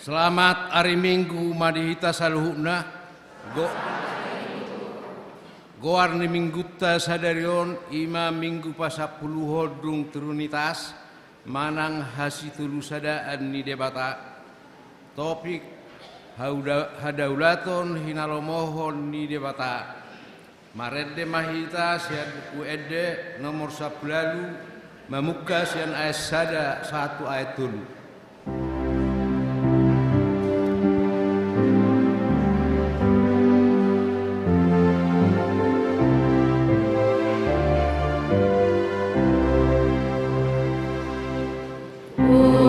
Selamat hari Minggu madihita saluhuna goar ni minggutta sadarion ima minggu pasapuluh hodung terunitas manang hasitulu sadaan ni debata topik hadaulaton hinalomohon ni debata marede mahita sian buku ede nomor 10 mamuka sian ayat sada 1 ayat tulu. Oh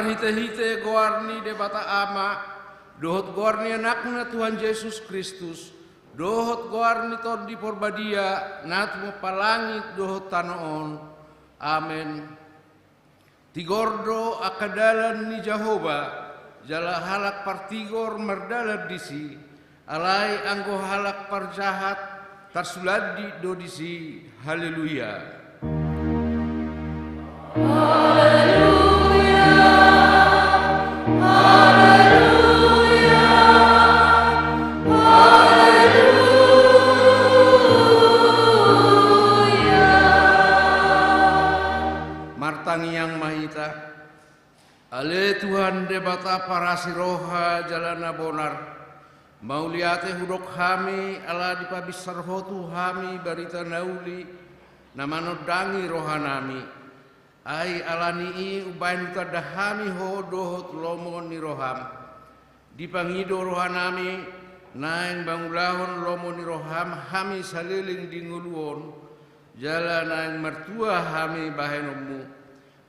Hite-hite goarni de bata ama, dohot goarni anakna Tuhan Yesus Kristus, dohot goarni tod di porbadia, nat mo palangit dohot tanoon. Amen. Tigordo akadalan ni Jehovah, jala halak partigor mardalad disi, alai anggo halak parjahat, tarsuladi do disi. Haleluya. Martangi yang mahita, ale Tuhan de bata parasiroha jalana bonar, mauliate hudok hami ala dipabisar hotu hami barita nauli, namano dangi rohanami, ai alani ubain kadahami ho dohot lomo ni roham, dipangido rohanami, naing bangulahon lomo ni roham hami saliling dinguluon, jala naing mertua hami bahenomu.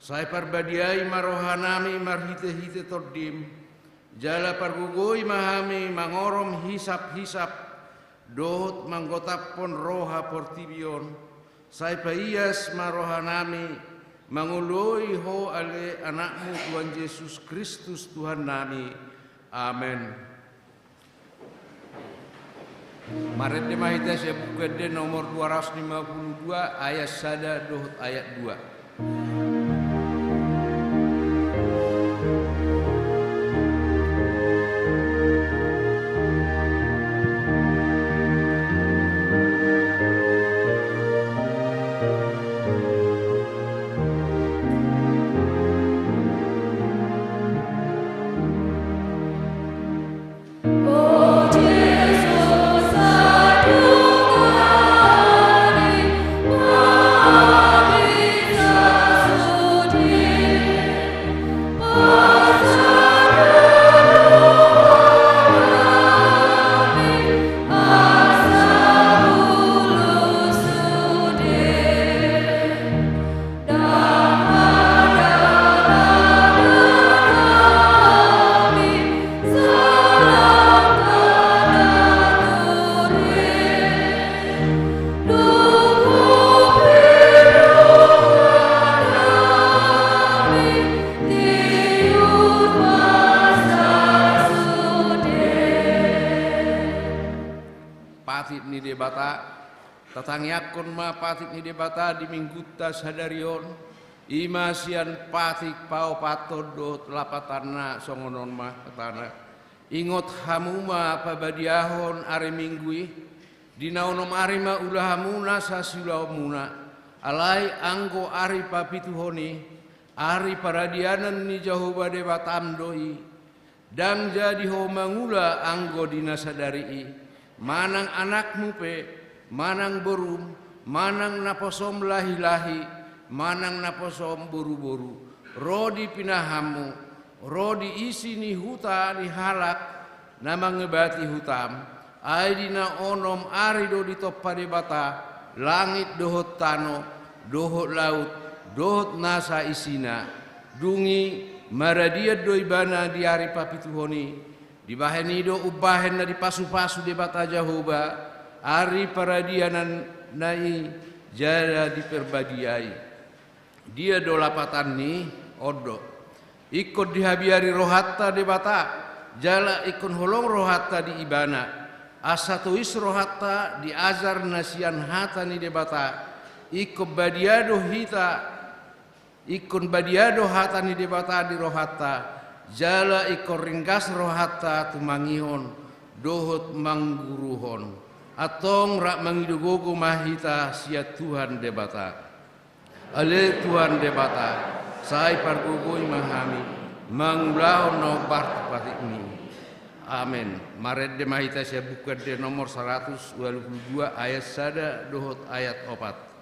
Sai parbadiai marohanami marhite-hite tordim, jala pargugoi mahami mangorom hisap-hisap, dohot manggotapon roha portibion, sai paias marohanami manguloi ho ale anakmu Tuhan Yesus Kristus Tuhan nami. Amen. Maret de mahita saya buka de nomor 252 ayat sada dohot ayat 2. Tatangyakon ma patik ni debata di mingguta sadarion imasian patik pau patod do lapatana songonon ma katana ingot hamuma pabadiahon are minggui dinaonom ari ma ulahamuna sasilaumuna alai anggo ari papituhoni ari paradianan ni Jehovah debatam doi dan jadi ho mangula anggo dinasadari manang anakmu pe manang borum, manang naposom lahi-lahi, manang naposom boru-boru. Rodi pinahamu, rodi isi ni huta ni halak, nama ngebati hutam. Aidina onom arido di toppade bata, langit dohot tano, dohot laut, dohot nasa isina. Dungi maradiat doibana di hari papituhoni, di bahenido ubahen na di pasu-pasu de bata Jehovah. Ari paradianan nai jara diperbadiai. Dia dolapatan ni odo. Ikut dihabiari rohatta de bata. Jala ikun holong rohatta di ibana. Asatuis rohatta di azar nasian hata ni de bata. Ikut badiado hita ikun badia dohata ni debata di rohata jala ikor ringkas rohata tumangihon dohot mangguruhon atong rak mangidugogo mahita sia Tuhan debata ale Tuhan debata sai pargugoi mahami manglao no parti ini. Amin. Maret de mahita sia buku de nomor 122 ayat sada dohot ayat 4.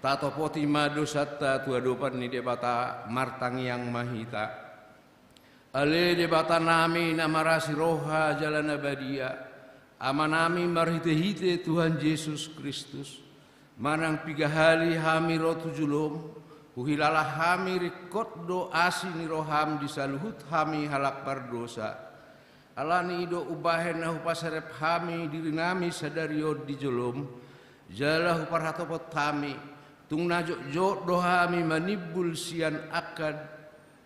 Tatopoti madu satta tua dopan ni debata martang yang mahita. Ale debata nami namarasi roha jalan abadia. Amanami marhite-hite Tuhan Yesus Kristus. Manang pigahali hami rotu julom. Uhilalah hami rikot do asi ni roham disaluhut hami halak pardosa. Alani do ubahen nahu pasarep hami diri nami sadariod di jolom. Jalahu parhatopot hami. Tung najok jok dohami manibul sian akad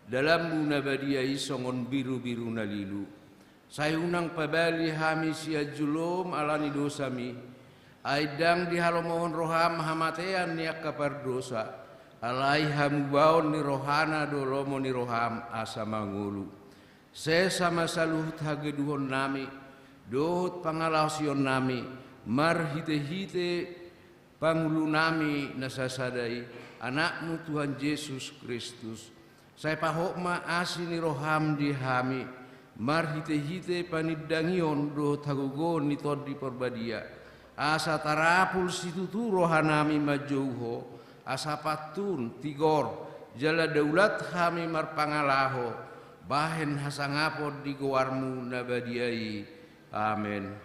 dalam munabadia isongon biru-biru nalilu. Sayunang pabali hami sia julom alani dosami. Aidang dihalomohon roham hamatean niak kapar dosa. Alai hamubaon ni rohana dolomo ni roham asa mangulu. Sesama saluhut hageduhon nami. Dohut pangalausion nami. Marhite-hite pangulu nami nasasadai anakmu Tuhan Yesus Kristus. Saya pahokma asini roham di hami. Marhite-hite panidangion do tagugon ni todi perbadia. Asa tarapul situtu rohanami majouho. Asa patun tigor jala daulat hami marpangalaho. Bahen hasangapod di gowarmu nabadiai. Amin.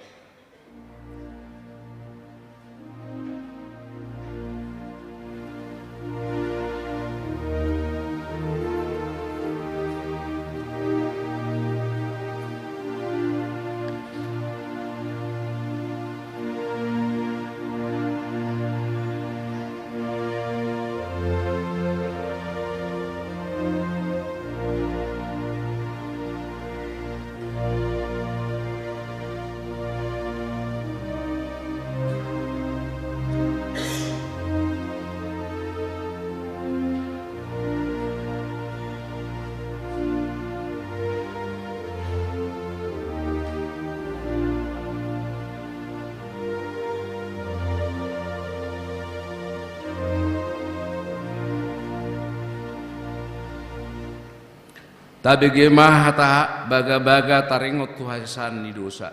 Tabege mahata baga-baga taringot tuhasan ni dosa.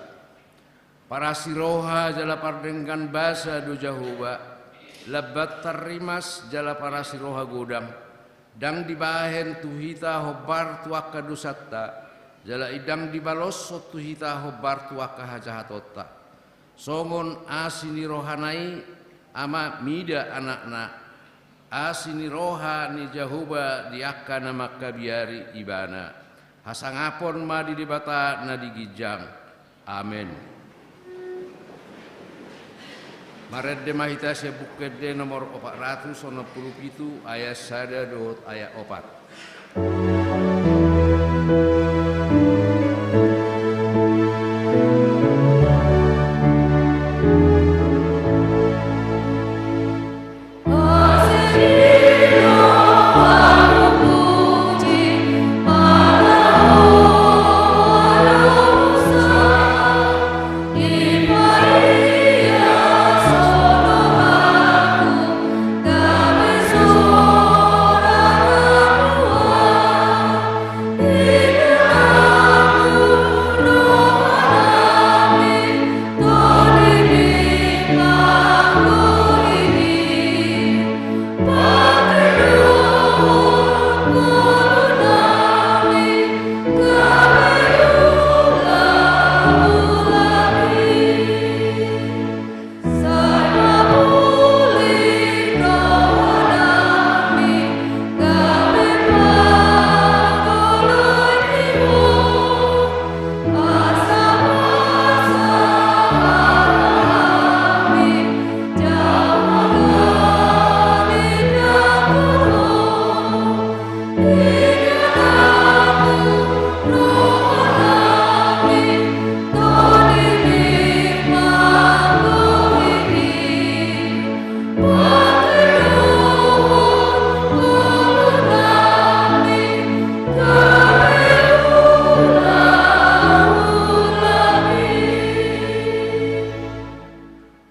Para siroha jala pardengkan basa do Jahoba. Lebat terimas jala para siroha godang. dang dibahen tuhita hobar tuaka dosatta jala idang dibalosot tuhita hobar tuaka hajahatotta songon asini rohanai ama mida anakna asini roha ni jahuba diakka nama kabiari ibana hasangapon ma di debata na digijang amen. Maredde mahita se bukede nomor 467 ayat 1 ayat 4.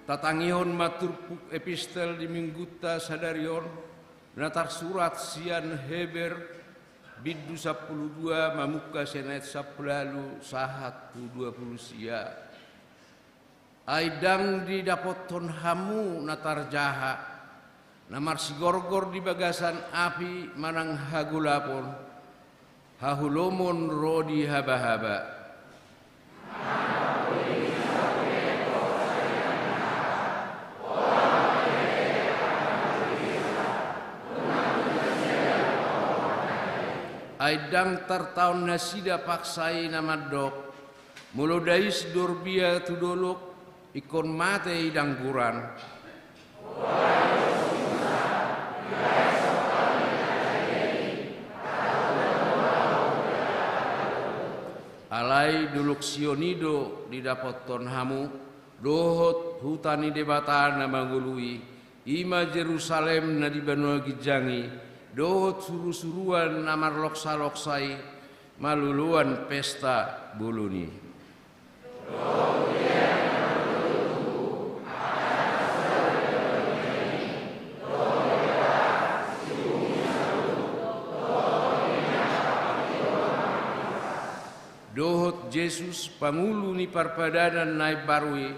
Tatangihon maturpuk epistel di Minggutta sadarion natar surat sian Heber biddu 12 mamuka senet 10 sahat 20 sia aidang didapoton hamu natar jaha namar sigorgor di bagasan api manang hagulapon hahulomon rodi haba-haba aidang tartaun nasida paksai nama dok mulodais dorbia tudolok ikon mate idang kuran alai duluk sionido didapoton hamu dohot hutani debata nama gului ima Jerusalem na di Banua Gijangi dohot suru-suruan namar loksa-loksai maluluan pesta buluni. Dohot Yesus pangulu ni parpadanan naib barui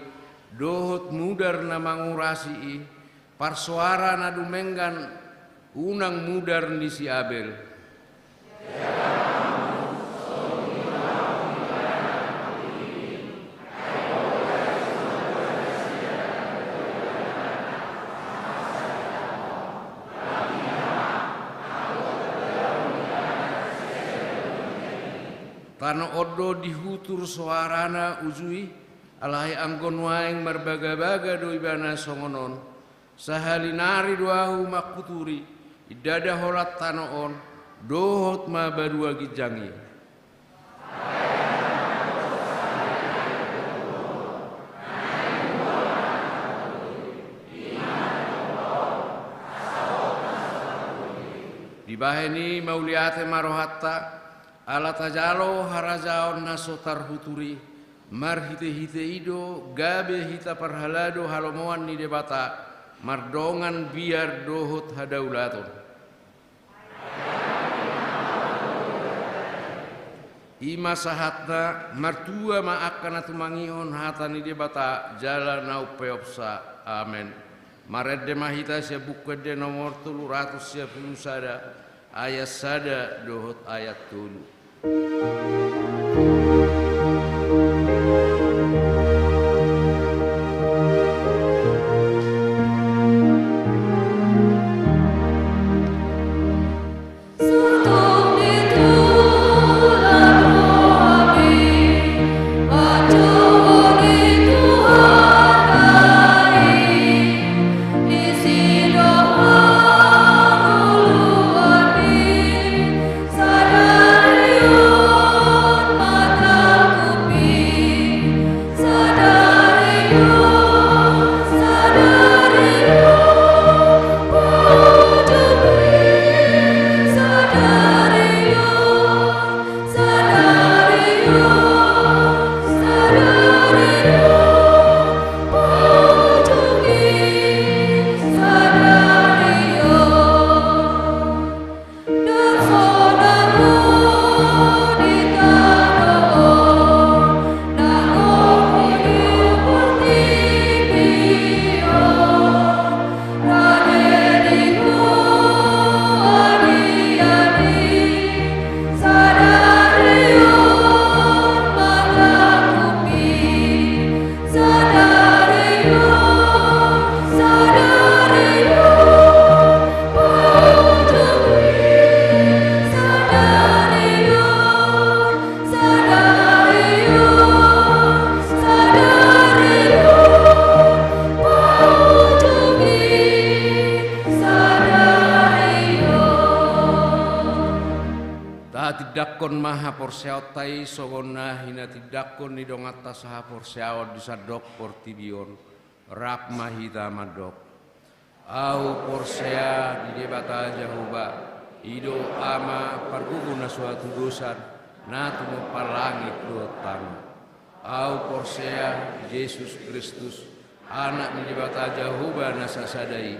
dohot mudar na ngurasi parsuara na dumenggan unang mudar ni si Abel. Tano odo dihutur suarana uzui alai anggon waeng marbaga-baga do ibana songonon sahalinari doahu makuturi idada holat tanoon dohot ma Banua Gijangi dibaheni mauliate marohatta ala tajalo harajaon nasotar huturi marhite-hite ido gabe hita parhalado halomoan ni debata mardongan biar dohot hadaulaton ima sahatna martua maakana tumangihon hatani debata jala nau peopsa amen maredde mahita se bukkede nomor 310 sada ayat sada dohot ayat tulu. Tidakon maha porseautai sogona hina tidakon ni dongata saha porseaot disadok portibion rakma hita madok au porsea di debata jahuba ido ama parguguna suatu dosan natu palangit dotan au porsea Yesus Kristus anak ni debata jahuba nasa sadai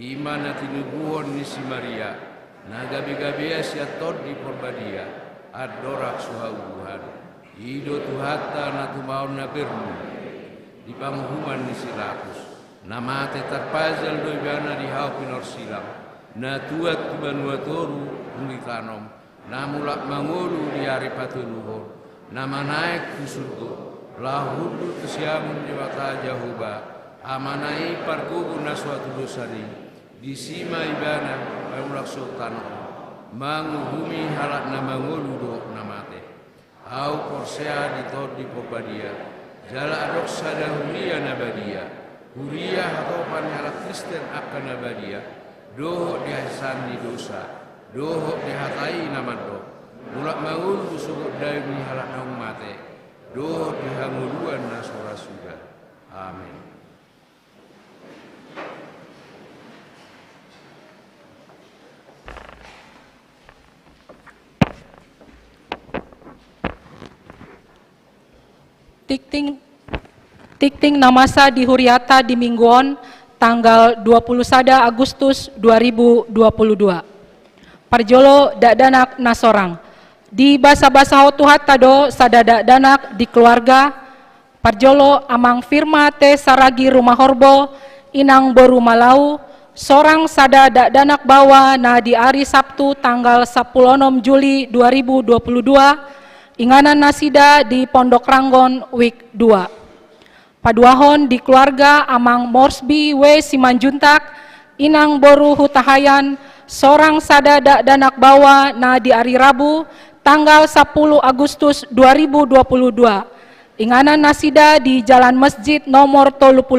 iman tinubuhon ni si Maria na gabi-gabi siatod di porbadia adorak suhauhan ido tuhata na tumaon na bermu di panghuman ni silakus na mate terpazal doi bana di hau pinor silam na tuat tubanuatoru umikanom na mulak mangulu di hari patuluhor na manaik kusurgo lahudu kesiamun di wata jahuba amanai pargugu na suatu dosari di sima ibana Paulak Sultan manguhumi halak nama nguludo namate au porsea ditod di popadia jala adok sada huria nabadia huria atau halak Kristen akan nabadia doho dihasan di dosa doho dihatai namado mulak mangulu sugut daimi halak naung mate doho dihanguluan nasora suga amin. Tikting namasa di Huriata di Mingguon tanggal 21 Agustus 2022. Parjolo dakdanak nasorang. Di basa-basa hotuhat tado sadada danak di keluarga. Parjolo amang firma te saragi rumah horbo inang boru malau. Sorang sada dakdanak bawa na di hari Sabtu tanggal 10 Juli 2022. Inganan nasida di Pondok Ranggon Week 2. Paduahon di keluarga amang Morsbi we Simanjuntak inang boru hutahayan sorang sada danak bawa na di hari Rabu tanggal 10 Agustus 2022. Inganan nasida di Jalan Masjid nomor 38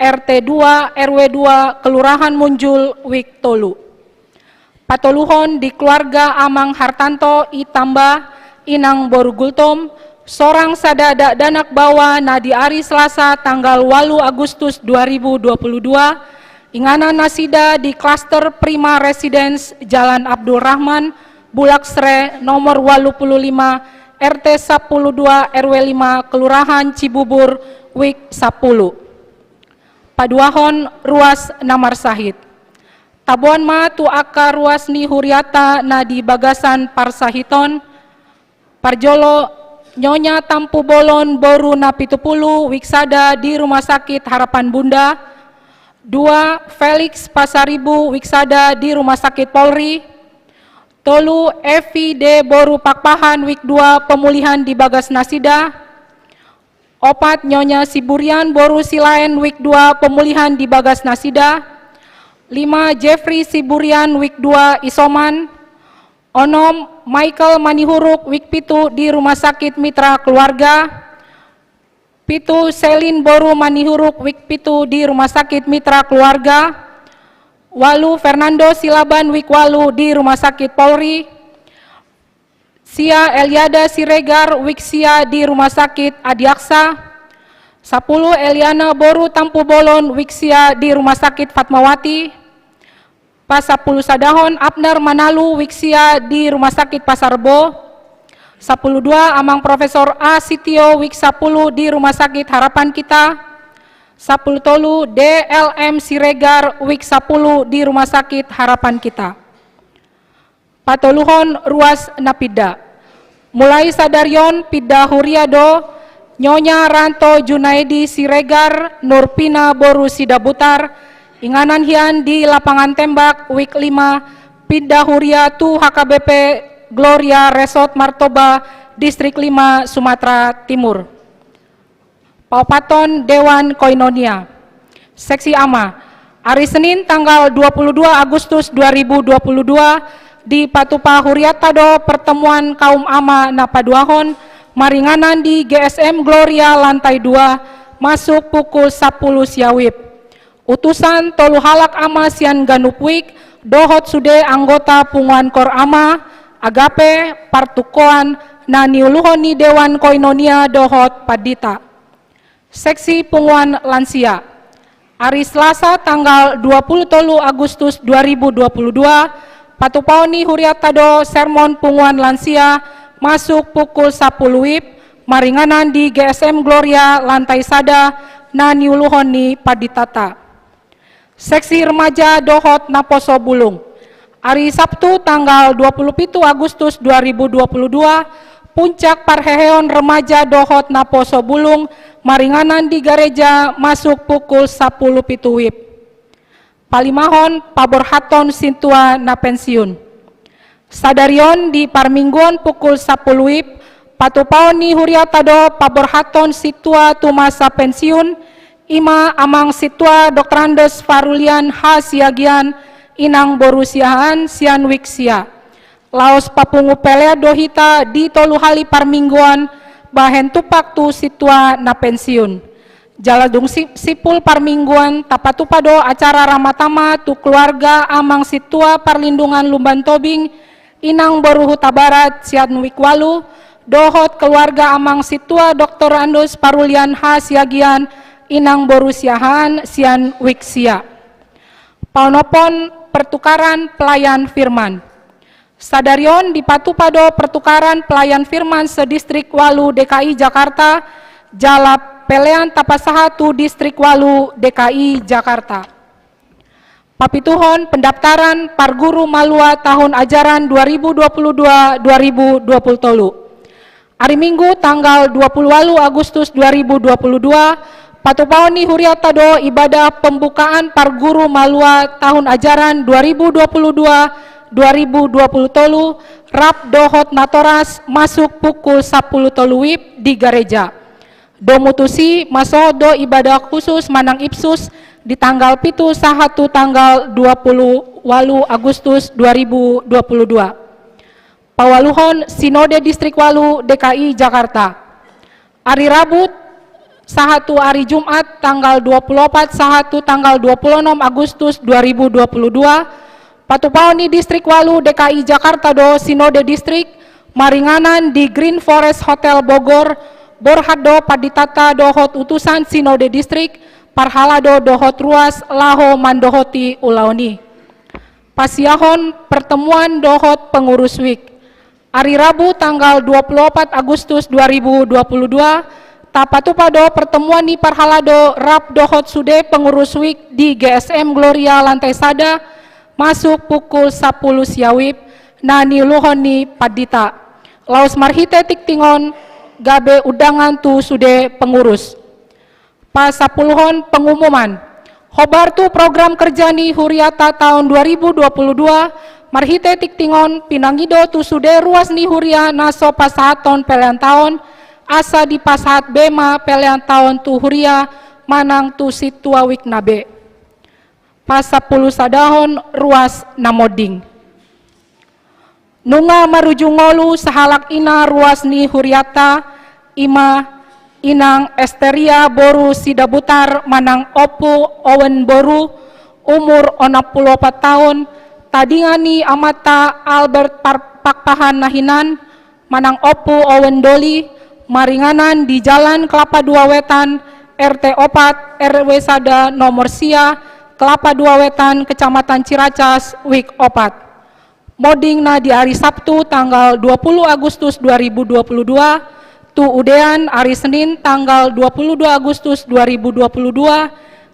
RT 2 RW 2 Kelurahan Munjul Week Tolu. Patoluhon di keluarga amang Hartanto Itamba inang boru gultom sorang sada danak bawa na di hari Selasa tanggal 8 Agustus 2022 inganan nasida di klaster Prima Residence Jalan Abdul Rahman Bulak Sre nomor 85 RT 12 RW 5 Kelurahan Cibubur Week 10. Paduahon ruas Namar Sahid tabuan ma tu aka ruas ni Huriata na di Bagasan Parsahiton Parjolo Nyonya Tampu Bolon Boru na 70 Wiksada di Rumah Sakit Harapan Bunda. 2 Felix Pasaribu Wiksada di Rumah Sakit Polri. Tolu Evi D. Boru Pakpahan Wik 2 Pemulihan di Bagas Nasida. 4 Nyonya Siburian Boru Silaen Wik 2 Pemulihan di Bagas Nasida. 5 Jeffrey Siburian Wik 2 Isoman. 6 Michael Manihuruk Wik 7 di Rumah Sakit Mitra Keluarga. 7 Selin Boru Manihuruk Wik 7 di Rumah Sakit Mitra Keluarga. 8 Fernando Silaban Wik 8 di Rumah Sakit Polri. Sia Eliada Siregar Wik Sia di Rumah Sakit Adiaksa. 10 Eliana Boru Tampu Bolon Wik Sia di Rumah Sakit Fatmawati. Pas 10 Sadahon Abner Manalu Wik Sia di Rumah Sakit Pasar Rebo. 10-2 Amang Profesor A. Sitio Wik 10 di Rumah Sakit Harapan Kita. 10 Tolu DLM Siregar Wik 10 di Rumah Sakit Harapan Kita. Patoluhon Ruas Napida. Mulai Sadarion Pida Huriado, Nyonya Ranto Junaidi Siregar, Nurpina Boru Sidabutar, Inganan Hian di Lapangan Tembak Wik 5, Pida Huriatu HKBP Gloria Resort Martoba, Distrik 5, Sumatera Timur. Paupaton Dewan Koinonia. Seksi AMA. Hari Senin tanggal 22 Agustus 2022 di Patupa Huriatado pertemuan kaum AMA Napaduahon maringanan di GSM Gloria lantai 2 masuk pukul 10 siawib. Utusan Tolu Halak AMA Sian Ganupwik dohot sude anggota Punguan Kor AMA Agape Partukoan Naniuluhoni Dewan Koinonia dohot Padita. Seksi Punguan Lansia. Hari Selasa tanggal 20 Agustus 2022, Patupaoni Huriatado Sermon Punguan Lansia masuk pukul 10 WIB, maringanan di GSM Gloria lantai sada Naniuluhoni Paditata. Seksi Remaja Dohot Naposo Bulung. Hari Sabtu tanggal 27 Agustus 2022, Puncak Parheheon Remaja Dohot Naposo Bulung maringanan di gereja masuk pukul 10 pitu WIB. Palimahon Paborhaton Sintua na pensiun. Sadarion di Parmingguan pukul 10 WIB. Patupaoni Huriatado Paborhaton Situa Tumasa pensiun. Ima Amang Situa Dr. Andes Farulian H. Siagian Inang Borusiahan Sian Wiksia. Laos Papungu Pelea Dohita di Toluhali Parmingguan bahen tupak tu situa na pensiun. Jaladung sipul Parmingguan tapatupado acara ramatama tu keluarga Amang Situa Perlindungan Lumban Tobing Inang Boruhuta Barat Sian Wikwalu dohot keluarga Amang Situa Dr. Andes Parulian H. Siagian Inang Borusiahan Sian Wiksia. Paunopon pertukaran pelayan firman. Sadarion di Patupado pertukaran pelayan firman sedistrik Walu DKI Jakarta, Jalap Pelean Tapasahatu Distrik Walu DKI Jakarta. Papituhon pendaftaran Parguru Malua tahun ajaran 2022-2023. Hari Minggu tanggal 20 Agustus 2022, Patupaoni Huriatado ibadah pembukaan Parguru Malua tahun ajaran 2022-2023 Rap Dohot Natoras masuk pukul 10 WIB di gereja. Domutusi masodo ibadah khusus Manang Ipsus di tanggal 7 sahatu tanggal 20 Agustus 2022. Pawaluhon Sinode Distrik Walu DKI Jakarta. Hari Rabu sahatu hari Jumat tanggal 24 sahatu tanggal 26 Agustus 2022. Patupaoni Distrik Walu DKI Jakarta do Sinode Distrik maringanan di Green Forest Hotel Bogor Borhado Paditata dohot utusan Sinode Distrik Parhalado dohot ruas Laho Mandohoti Ulaoni. Pasiahon pertemuan dohot pengurus WIK. Hari Rabu tanggal 24 Agustus 2022 Tapatupado pertemuan di Parhalado Rap dohot sude pengurus WIK di GSM Gloria lantai sada masuk pukul 10 siawib Nani Luhoni Padita. Laos Marhite Tiktingon gabe udangan tu sude pengurus. Pas 10 pengumuman. Hobar tu program kerja ni Huriata tahun 2022 marhite tiktingon pinangido tu sude ruas ni huria naso pasahaton pelean taon asa di pasahat bema pelean taon tu huria manang tu situa wiknabe. Pas 10 sadahon ruas namoding. Nunga marujungolu sahalak ina ruas ni huriata ima inang Esteria boru sidabutar manang opu owen boru umur 64 tahun tadingani amata Albert Pakpahan nahinan manang opu owen doli maringanan di Jalan Kelapa 2 Wetan RT 4 RW Sada nomor Sia Kelapa 2 Wetan Kecamatan Ciracas Wik 4. Moding na di hari Sabtu tanggal 20 Agustus 2022, tu udean hari Senin tanggal 22 Agustus 2022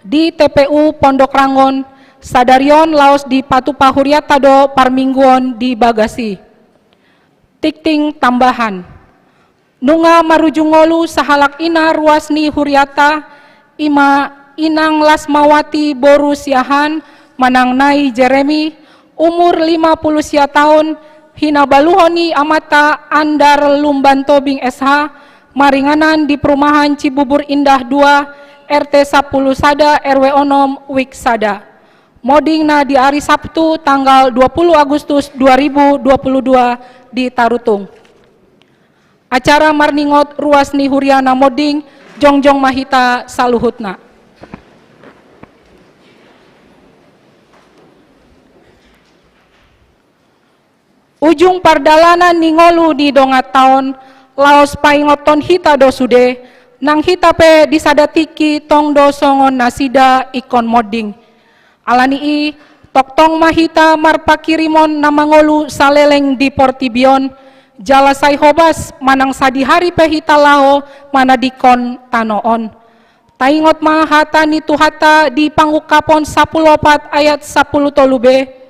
di TPU Pondok Rangon, Sadarion Laos di Patupa Huriatado Parmingguon di Bagasi. Tikting tambahan. Nunga marujungolu sahalak ina ruasni Huriata, ima inang Lasmawati boru siahan manang nai Jeremy, umur 50 tahun, hinabaluhoni amata Andar Lumban Tobing SH, maringanan di perumahan Cibubur Indah 2, RT 10 Sada, RW Onom, Wik Sada. Moding na di hari Sabtu tanggal 20 Agustus 2022 di Tarutung. Acara marningot ruas ni Huriana Moding, Jongjong Mahita Saluhutna. Ujung pardalanan ningolu di dongat taon laos paingoton hita do sude nang hita pe disadatiki tong do songon nasida ikon moding alani i toktong mahita marpakirimon namangolu saleleng di Portibion jalasai hobas manang sadi hari pe hita lao manadikon tanoon taingot mahata ni tuhata di pangukapon 14 ayat 10 tolube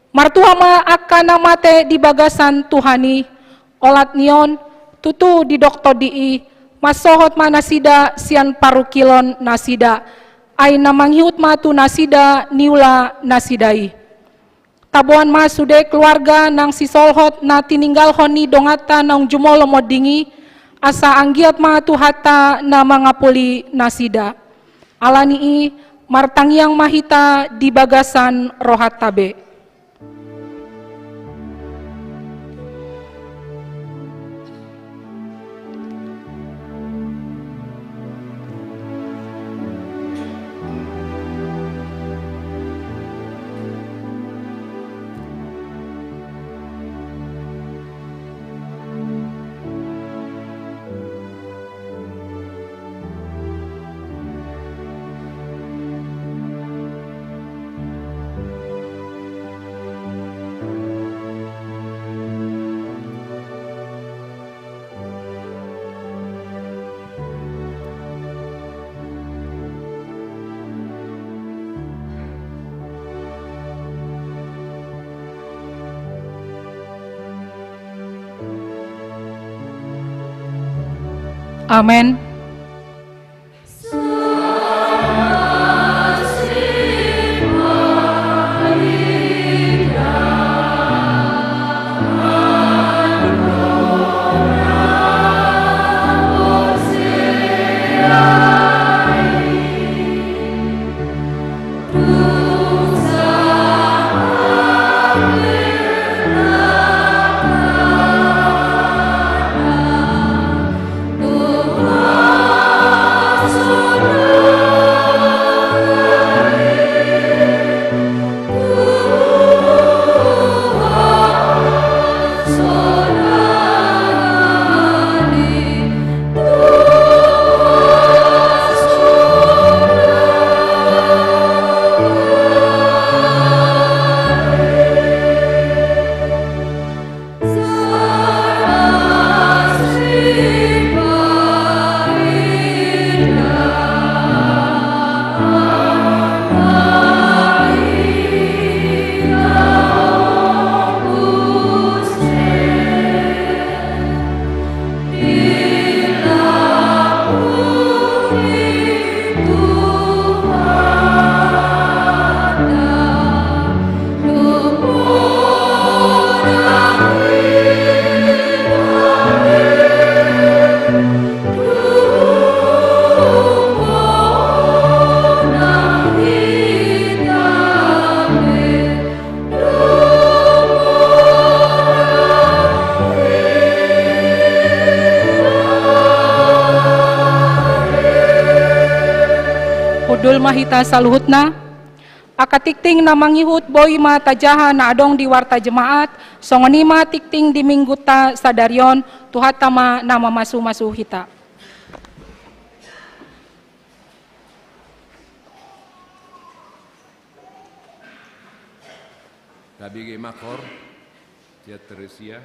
martuama akan namate di bagasan Tuhani, olat nion, tutu di doktor dii, masohot manasida sian parukilon nasida, ay namanghiut matu nasida niula nasidai. Tabuan masude keluarga nang sisolhot na tininggal honi dongata nang jumolo modingi, asa anggiat matu hata na mangapuli nasida. Alani martangiang mahita di bagasan rohat tabe. Amin. Oh jelma hita saluhutna. Aka tikting na mangihut boy ma tajaha na adong di warta jemaat, songonima tikting di minggu ta sadarion, tuhatama nama masu-masu hita. Tabigi makor, Tia Teresia.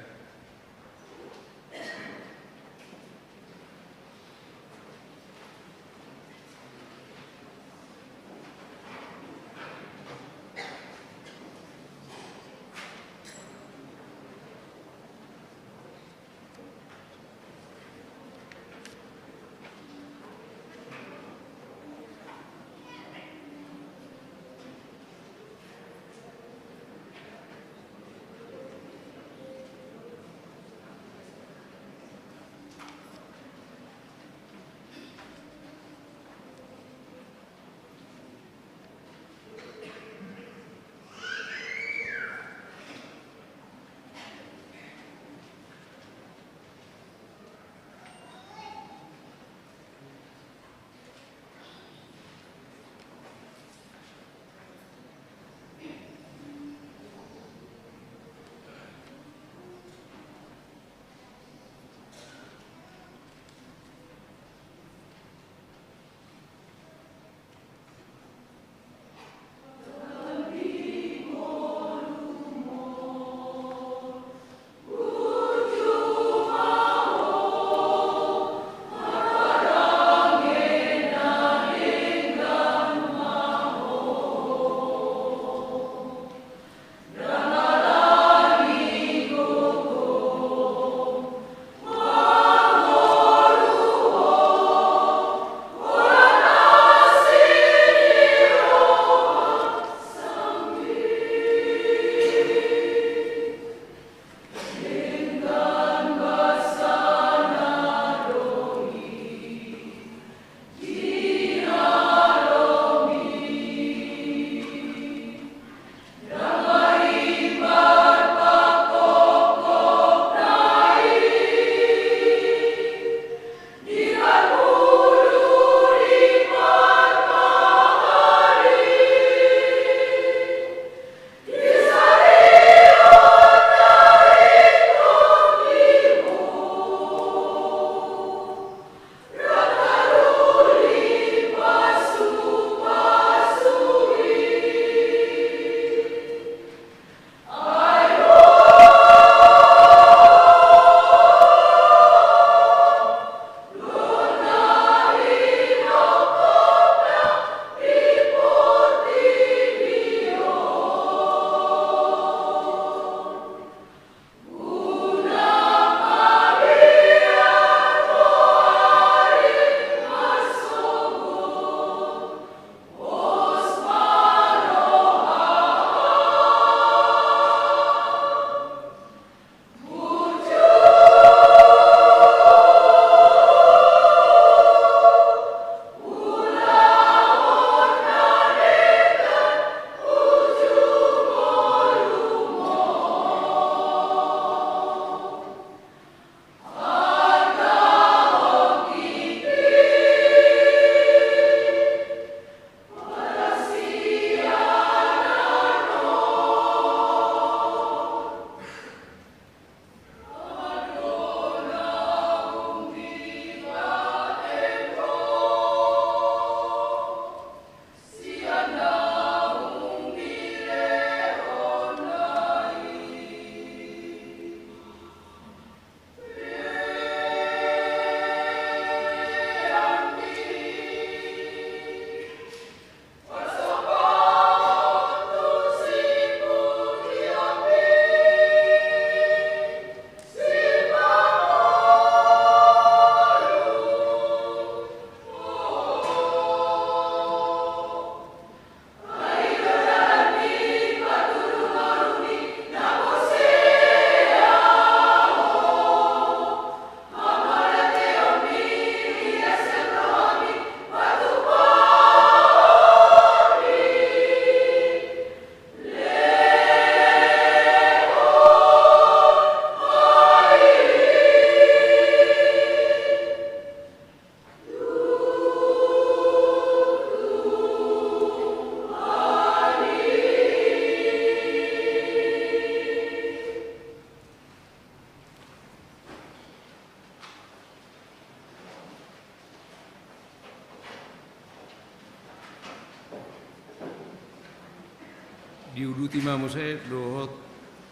diuduti mamuse dohot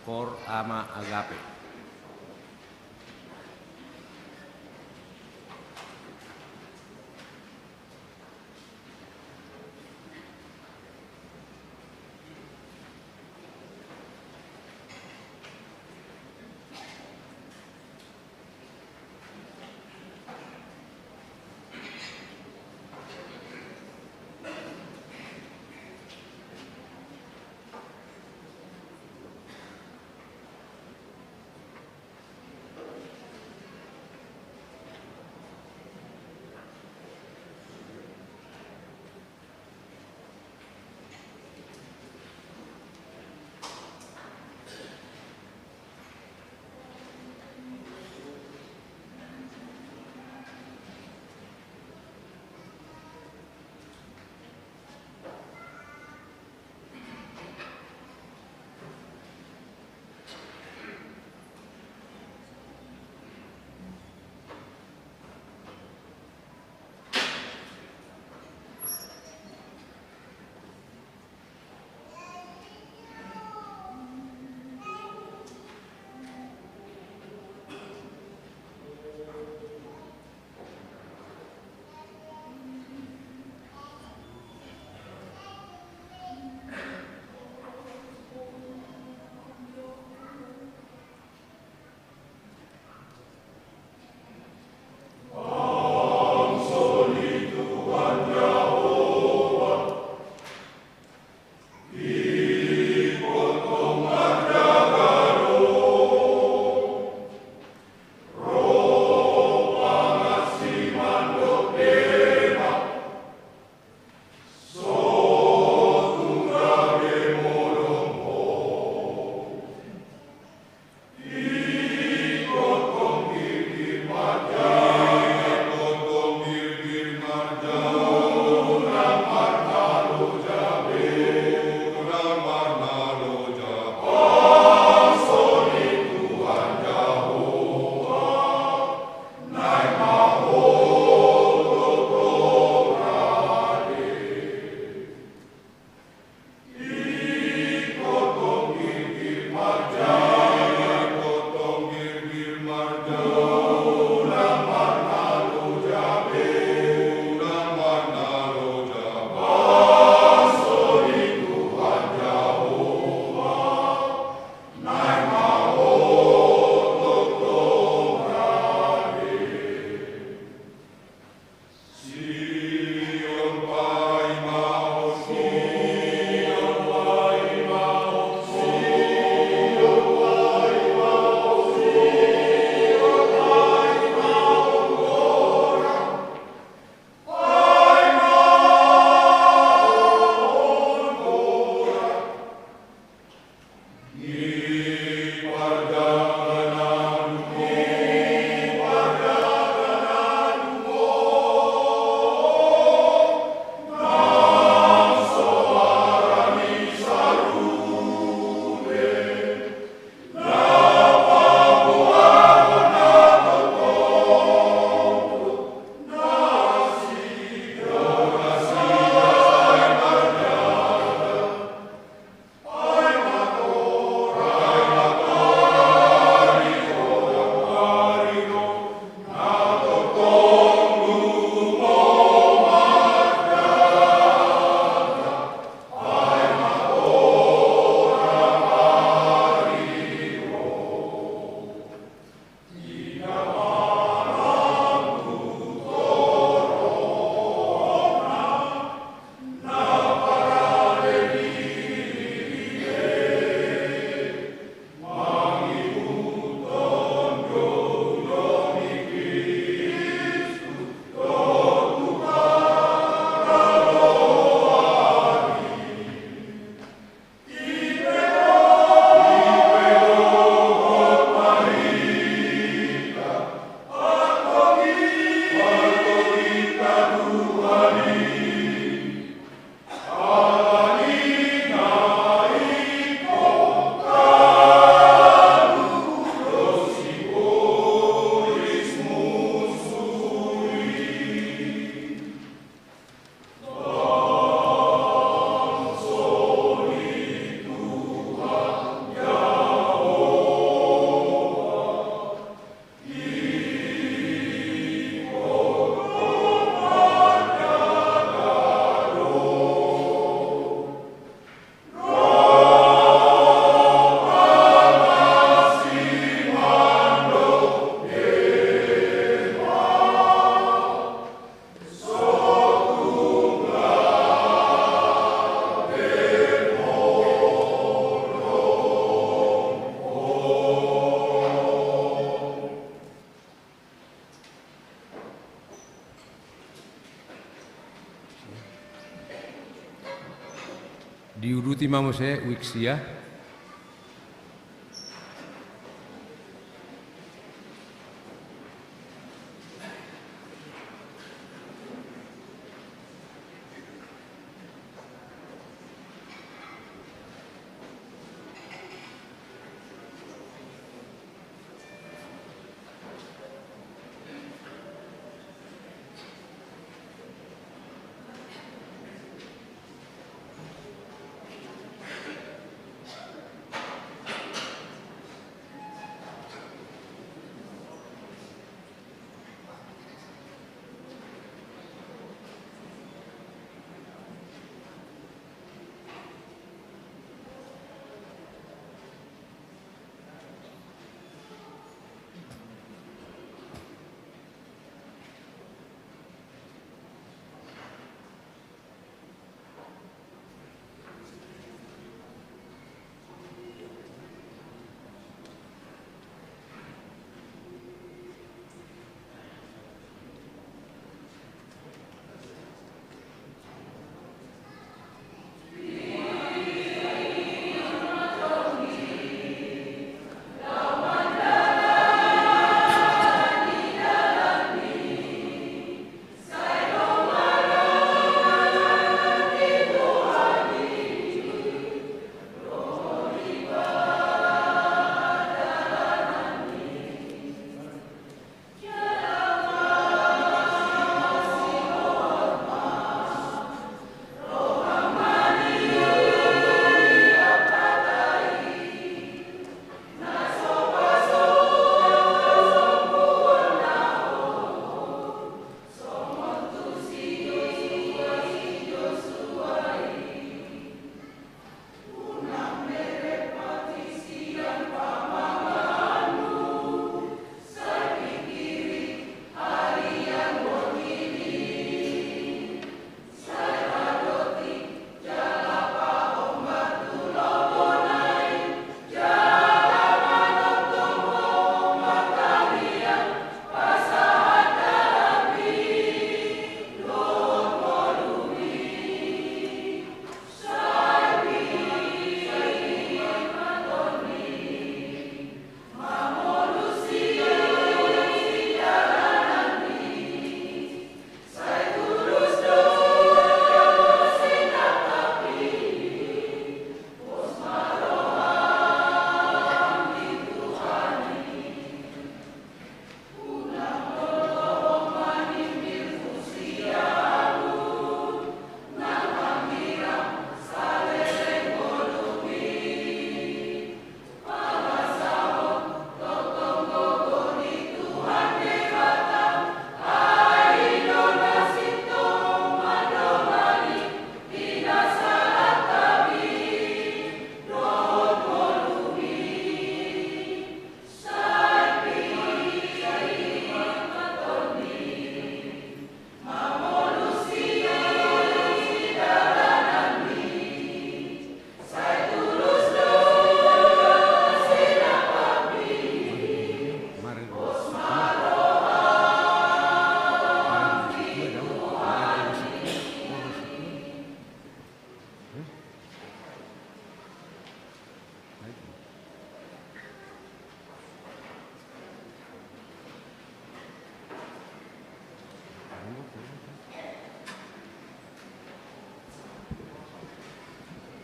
kor ama agape. Diuruti mamo saya Wiksia.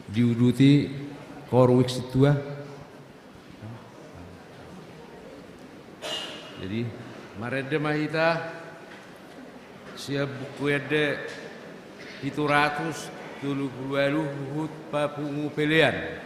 Diuduti Korwik Situa. Jadi marede mahita siap buku ede itu ratus dulu luhut papungu pilihan.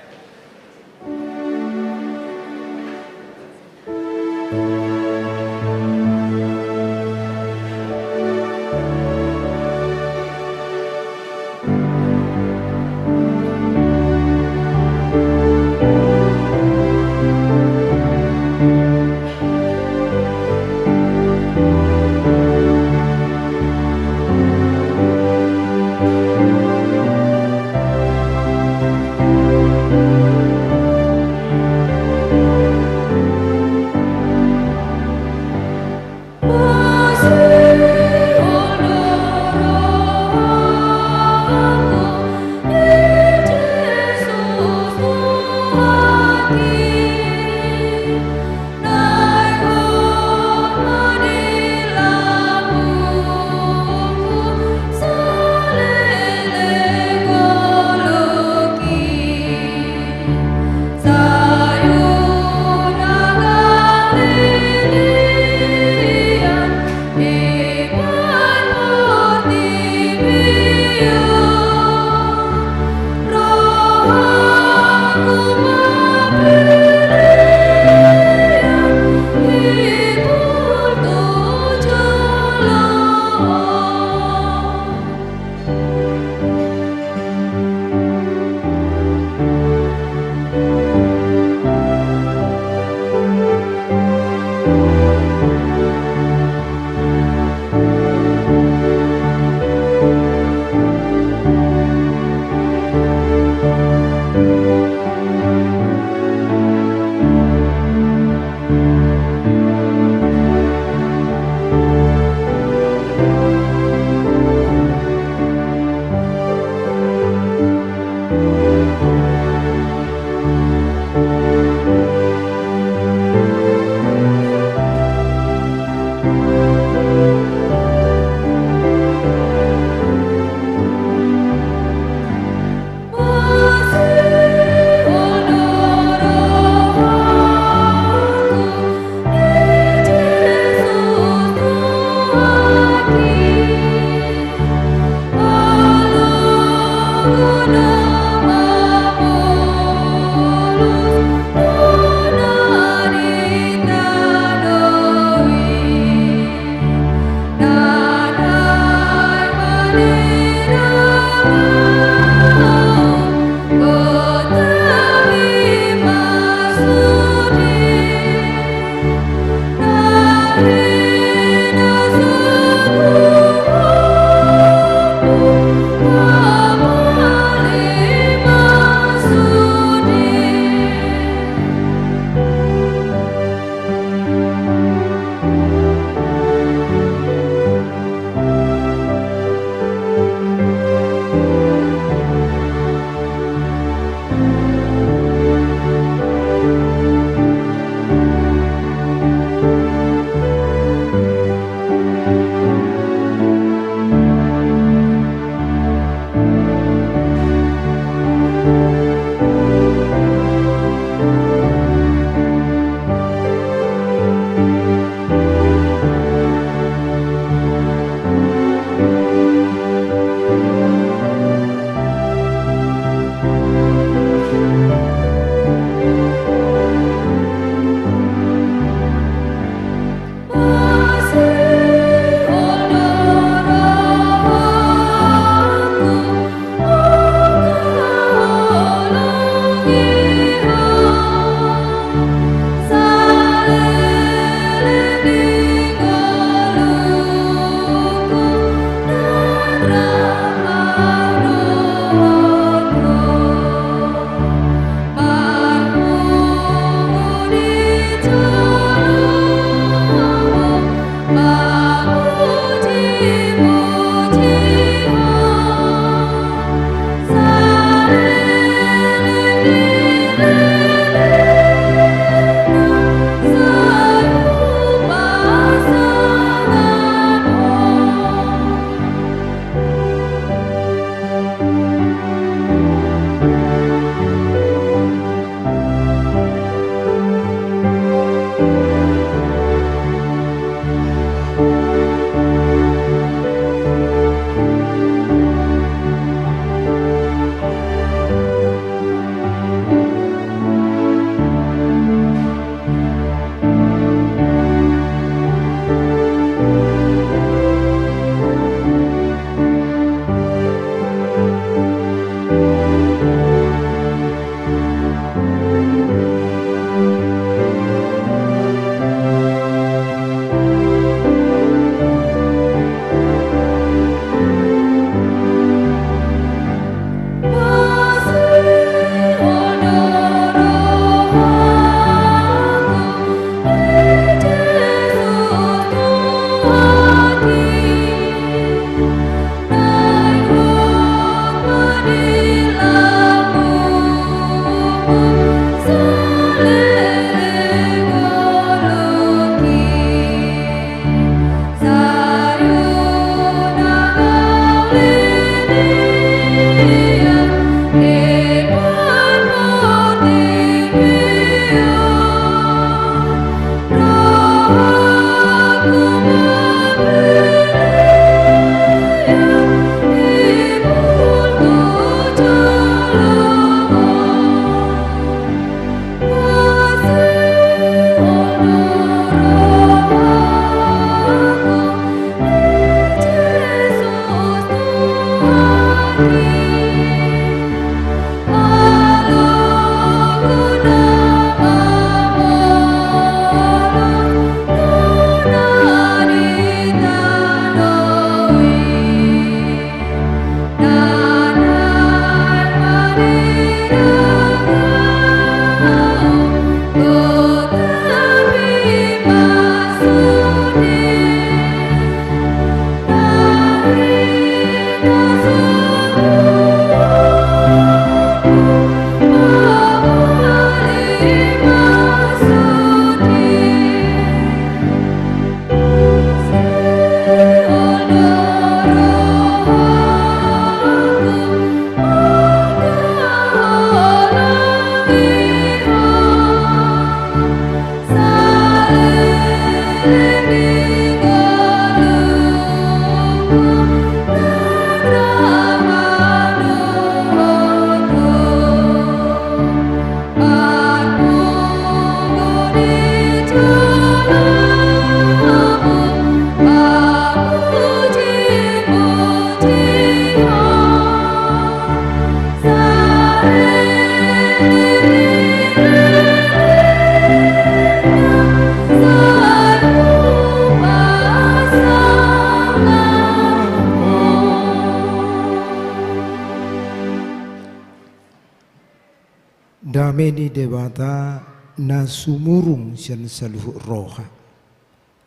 Rameni debata na sumurung sian saluhu roha.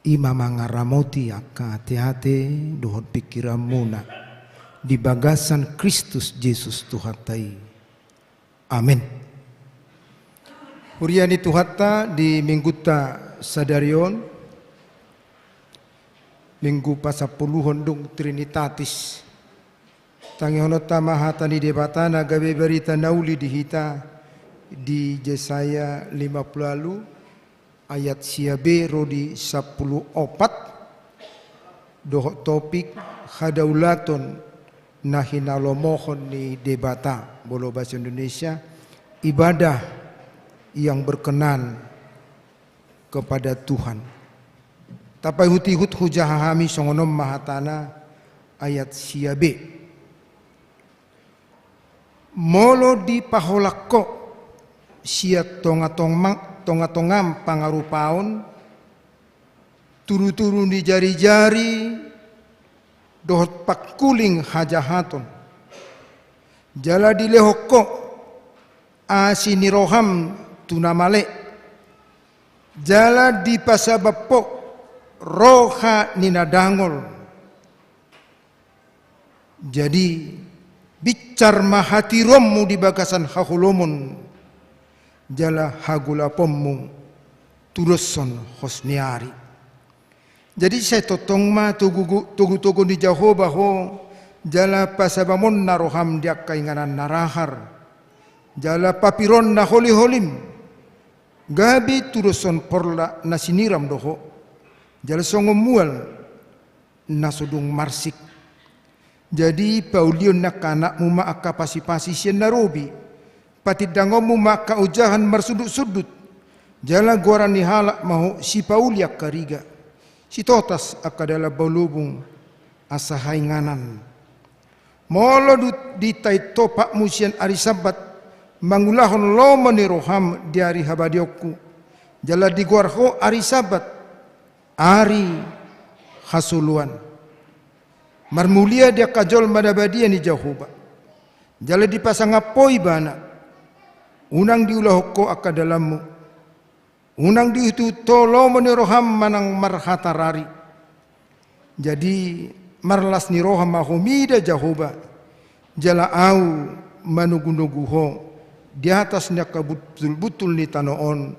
Ima mangaramoti akka hati-hati dohot pikiran muna di bagasan Kristus Yesus Tuhatai. Amin. Huriani Tuhatta di mingguta sadarion minggu pasapuluhon dung Trinitatis. Tangihonota mahatani debatana gabe berita nauli dihita di Yesaya 50 lalu ayat siabe rodi 14 dohok topik hadaulaton nahinalomohon ni debata bolo bahasa Indonesia ibadah yang berkenan kepada Tuhan. Tapai hutihut hujahahami songonom mahatana ayat siabe molo di paholakko siat tongatongam pangarupaon turu-turu di jari-jari dohot pakuling hajahaton jala di lehoko asini roham tunamale jala di pasabapo roha ninadangol. Jadi bicar mahati rommu di bagasan hahulomon jala hagula pommu turuson hosniari. Jadi saya totong ma tugu di Jehovah ho jala pasabamon naroham dia kainganan narahar jala papiron na holi-holim gabi turuson porla nasiniram doho jala songomual nasudung marsik. Jadi paulion nak anak muma akka pasi-pasi sian narobi patidangomu maka ujahan marsudut-sudut jala goran ni halak mahu si pauliak kariga si totas akadala balubung asa hainganan molo di tai topak musian ari sabat mangulahon loma ni roham di ari habadiokku jala di gorho ari sabat ari hasuluan marmulia dia kajol madabadia ni Jehovah jala dipasang apoi bana unang diulahoko akadalammu unang diutu tolo meniroham manang marhatarari. Jadi marlas ni roham mahumida Jehovah jala au manugunuguho di atasnya kabutul-butul ni tanoon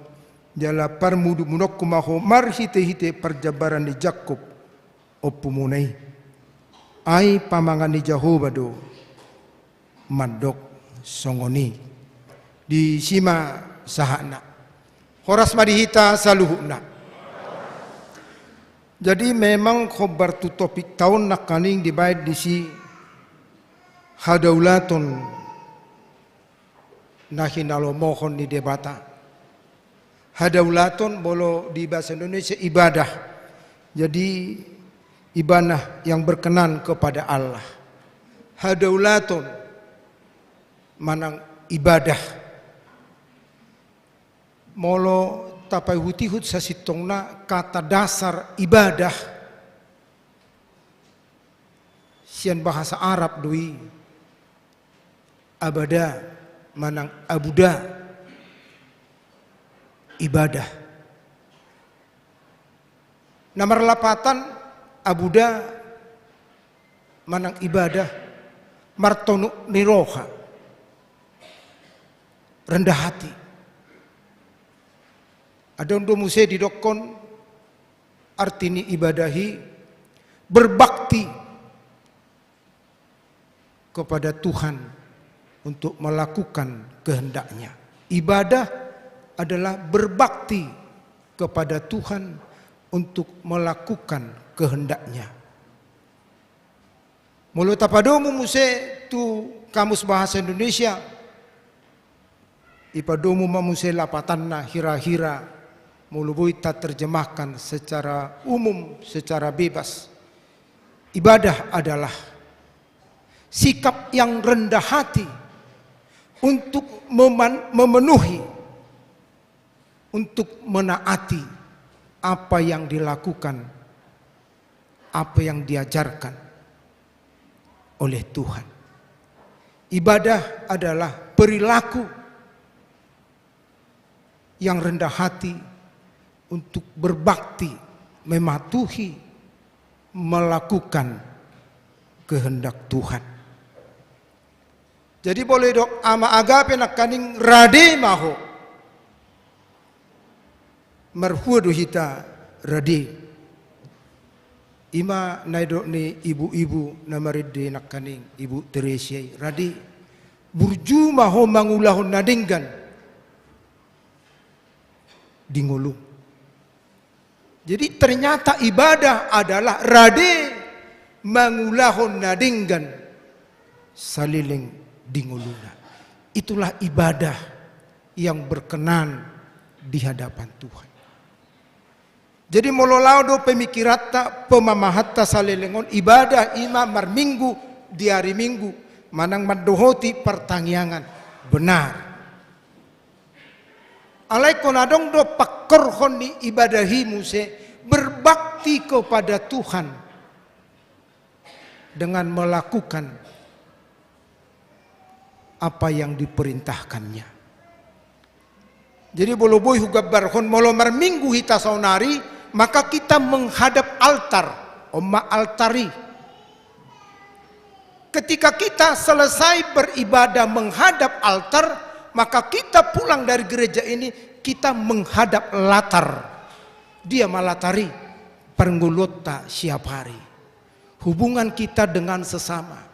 jala parmudu munokku maho marhite-hite perjabaran ni Jakub opumunai ai pamangan ni Jehovah do madok songoni di sima sahana horas madihita saluhuna. Jadi memang khobar tu topik tahun nak kaning dibayar di si hadaulaton nahinalomohon di debata. Hadaulaton bolo di bahasa Indonesia ibadah. Jadi ibadah yang berkenan kepada Allah. Hadaulaton manang ibadah molo tapai hutihut sasitongna kata dasar ibadah sian bahasa Arab dui abada manang abuda ibadah nomor lapatan abuda manang ibadah martonu niroha rendah hati. Ada untuk musai didokon artini ibadahi berbakti kepada Tuhan untuk melakukan kehendaknya. Ibadah adalah berbakti kepada Tuhan untuk melakukan kehendaknya. Mulut tapadomu musai tu kamus bahasa Indonesia ipadomu mamusai lapatanna hira-hira mulubui tak terjemahkan secara umum, secara bebas. Ibadah adalah sikap yang rendah hati untuk memenuhi, untuk menaati apa yang dilakukan, apa yang diajarkan oleh Tuhan. Ibadah adalah perilaku yang rendah hati untuk berbakti, mematuhi, melakukan kehendak Tuhan. Jadi boleh dok ama agape nak kaning rade maho marhudu hita rade ima naidok ni ibu-ibu namaride nak kaning ibu Teresia rade burju maho mangulahon nadinggan dingulu. Jadi ternyata ibadah adalah rade mangulahon nadinggan saliling dinguluna. Itulah ibadah yang berkenan di hadapan Tuhan. Jadi mololaudo pemikirata pemamahata salilingon ibadah imam marminggu di hari Minggu manang madohoti pertangyangan benar. Alai konadong do pakkorhon ni ibadahi muse berbakti kepada Tuhan dengan melakukan apa yang diperintahkannya. Jadi bolo boy hugabarhon molo marminggu hita saunari maka kita menghadap altar, omma altari. Ketika kita selesai beribadah menghadap altar, maka kita pulang dari gereja ini kita menghadap latar. Dia malatari perngulota siap hari. Hubungan kita dengan sesama.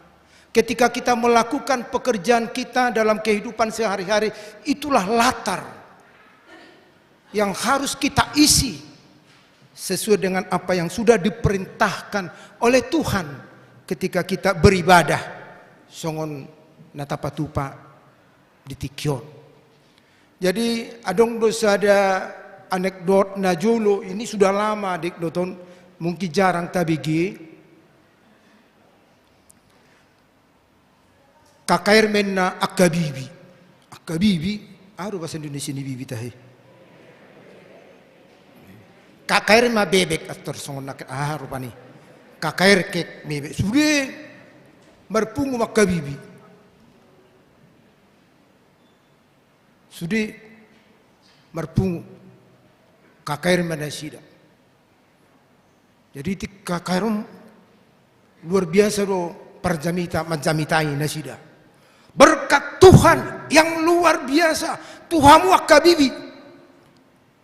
Ketika kita melakukan pekerjaan kita dalam kehidupan sehari-hari, itulah latar yang harus kita isi sesuai dengan apa yang sudah diperintahkan oleh Tuhan ketika kita beribadah. Songon natapatupa ditikyon. Jadi adong dosa ada anekdot najolo ini sudah lama dik doton mungkin jarang tabigi. Kakair menna akabibi. Akabibi, aduh bahasa Indonesia ini bibi tahe. Kakair ma bebek atur songon nak rupani. Kakair kek bebek. Sudah marpungu makabibi. Sudah marpungu kakair mana sida. Jadi kakairum luar biasa do perjamita majamitai nasida. Berkat Tuhan yang luar biasa. Tuhamu akabibi.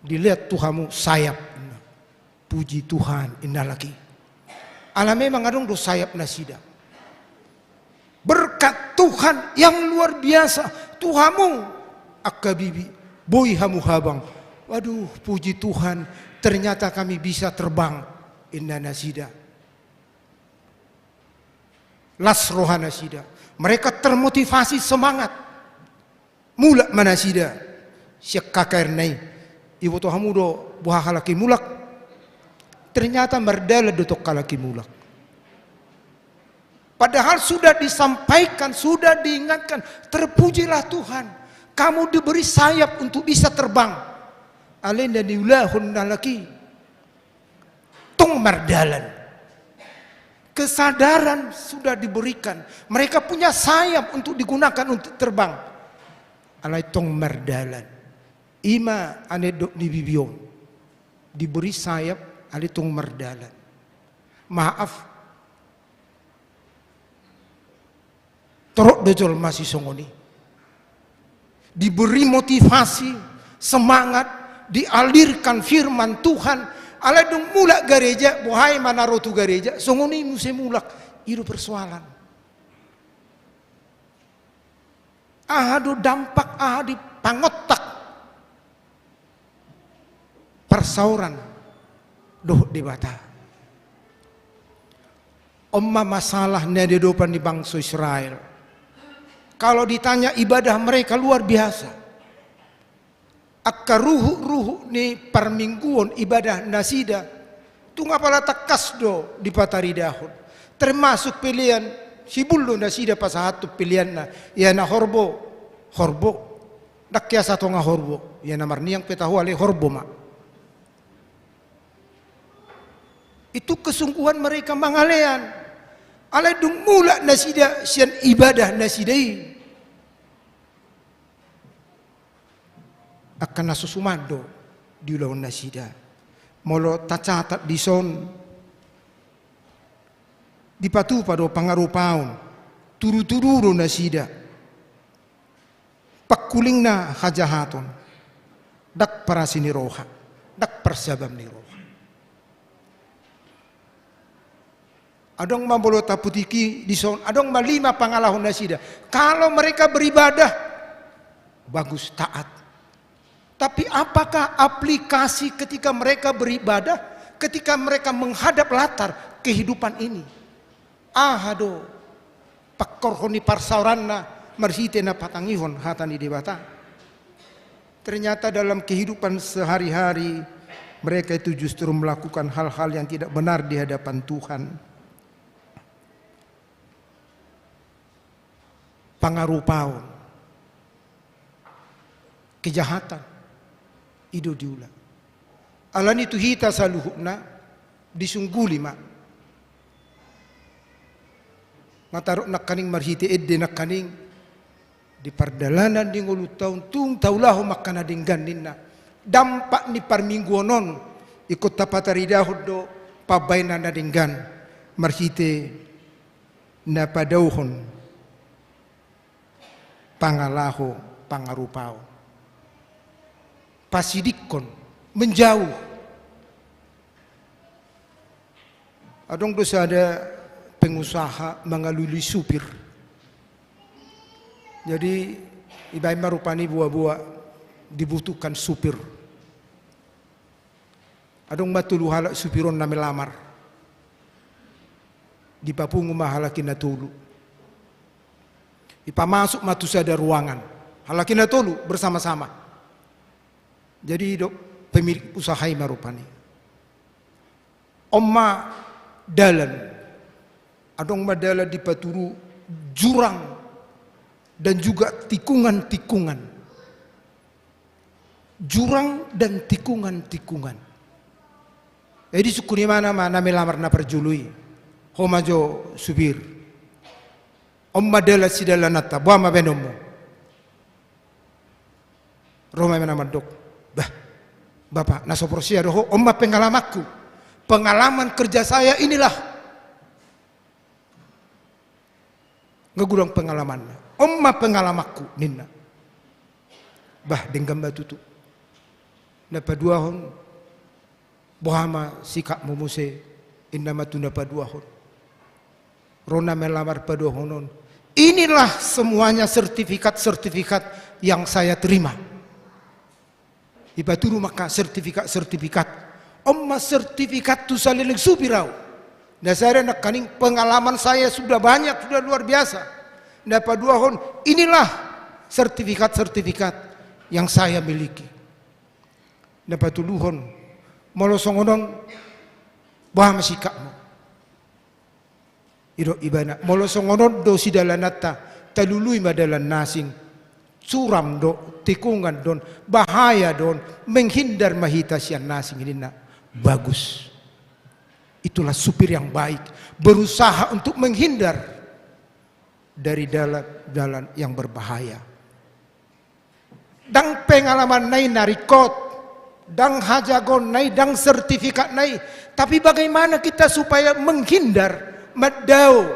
Dilihat Tuhamu sayap. Puji Tuhan indah lagi. Ala memang adong do sayap nasida. Berkat Tuhan yang luar biasa. Tuhamu akabibi. Boy hamu habang. Waduh puji Tuhan. Ternyata kami bisa terbang. Indah nasida. Lasroha nasida. Mereka termotivasi semangat. Mulak manasida. Siak kakair nai. Ibu tohamu do buah halaki mulak. Ternyata merdala dotok kalaki mulak. Padahal sudah disampaikan, sudah diingatkan. Terpujilah Tuhan. Kamu diberi sayap untuk bisa terbang. Alenda diulahun nalaki. Tung merdalan. Kesadaran sudah diberikan. Mereka punya sayap untuk digunakan untuk terbang. Alai tong merdalan. Ima anedok di bibiong. Diberi sayap alai tong merdalan. Maaf. Torok dojol masih songoni. Diberi motivasi, semangat, dialirkan firman Tuhan. Ala dong mulak gereja, bohai mana rotu gereja, songoni musim mulak, itu persoalan. Ahadu dampak, ahadi pangotak, persauran, doh debata. Omma masalah nade dopan di bangsa Israel. Kalau ditanya ibadah mereka luar biasa. Akka ruhu ni permingguan ibadah nasida tu ngapala takas do di patari dahon termasuk pilihan si bulu nasida pas satu pilihan na ya na horbo dakya satu nga horbo ya na marniang petahu ale horbo ma itu kesungguhan mereka mangalean ale dung mula nasida sian ibadah nasidai. akan nasusumado di ulah nasida. Molo tacatat di son dipatu pada pangarupaon turu-turu nasida. Pakulingna hajahaton dak parasini roha dak persabam ni roha. Adong mambolo taputiki di son, adong malima pangalahon nasida. Kalau mereka beribadah bagus taat. Tapi apakah aplikasi ketika mereka beribadah, ketika mereka menghadap latar kehidupan ini? Ahado pakkorhoni parsauranna marsitena patangihon hatani debata. Ternyata dalam kehidupan sehari-hari mereka itu justru melakukan hal-hal yang tidak benar di hadapan Tuhan. Pangarupaon, kejahatan, ido diulang. Alan itu hita saluhukna disungguli mak. Ngatarok nak kaning marhite edde nak kaning di pardalanan di ngulu taun tung taulahu makana dinggan ninna. Dampak ni parmingguonon ikut tapataridahud do pabaina na dinggan marhite na padauhon pangalaho pangarupao pasidikon menjauh. Adong dosa ada pengusaha mengaluli supir. Jadi ibai marupani buah-buah dibutuhkan supir. Adong matulu halak supiron na melamar. Di papungu mahalakin na tulu. Ipamasuk matu sada ruangan. Halakin na tulu bersama-sama. Jadi dok pemilik usaha marupani. Omma dalan. Adong madala di paturu jurang dan juga tikungan-tikungan. Jurang dan tikungan-tikungan. Jadi sukuni mana melamar na perjului. Homajo subir. Omma dala sidala nata buama benomo. Roma mana madok. Bah, Bapak nasoprosia doho omma pengalamanku. Pengalaman kerja saya inilah. Ngegurang pengalamannya. Omma pengalamanku ninna. Bah denggam batutu. Napa dua hon. Bohama sikap mumuse. Inna matu napa dua hon. Rona melamar pada honon. Inilah semuanya sertifikat-sertifikat yang saya terima. Ibaturu maka sertifikat-sertifikat. Omma sertifikat tu saliling supirau. Nah saya nak kaning pengalaman saya sudah banyak, sudah luar biasa. Nah pada hon inilah sertifikat-sertifikat yang saya miliki. Nah pada luhon molosongonon bah masikakmu. Iro ibana molosongonon do sidalanata talului madalan nasing suram do tikungan don bahaya don menghindar mahita sian nasing ini nak bagus. Itulah supir yang baik, berusaha untuk menghindar dari dalan yang berbahaya. Dang pengalaman nai narikot, dang hajagon nai, dang sertifikat nai. Tapi bagaimana kita supaya menghindar madau?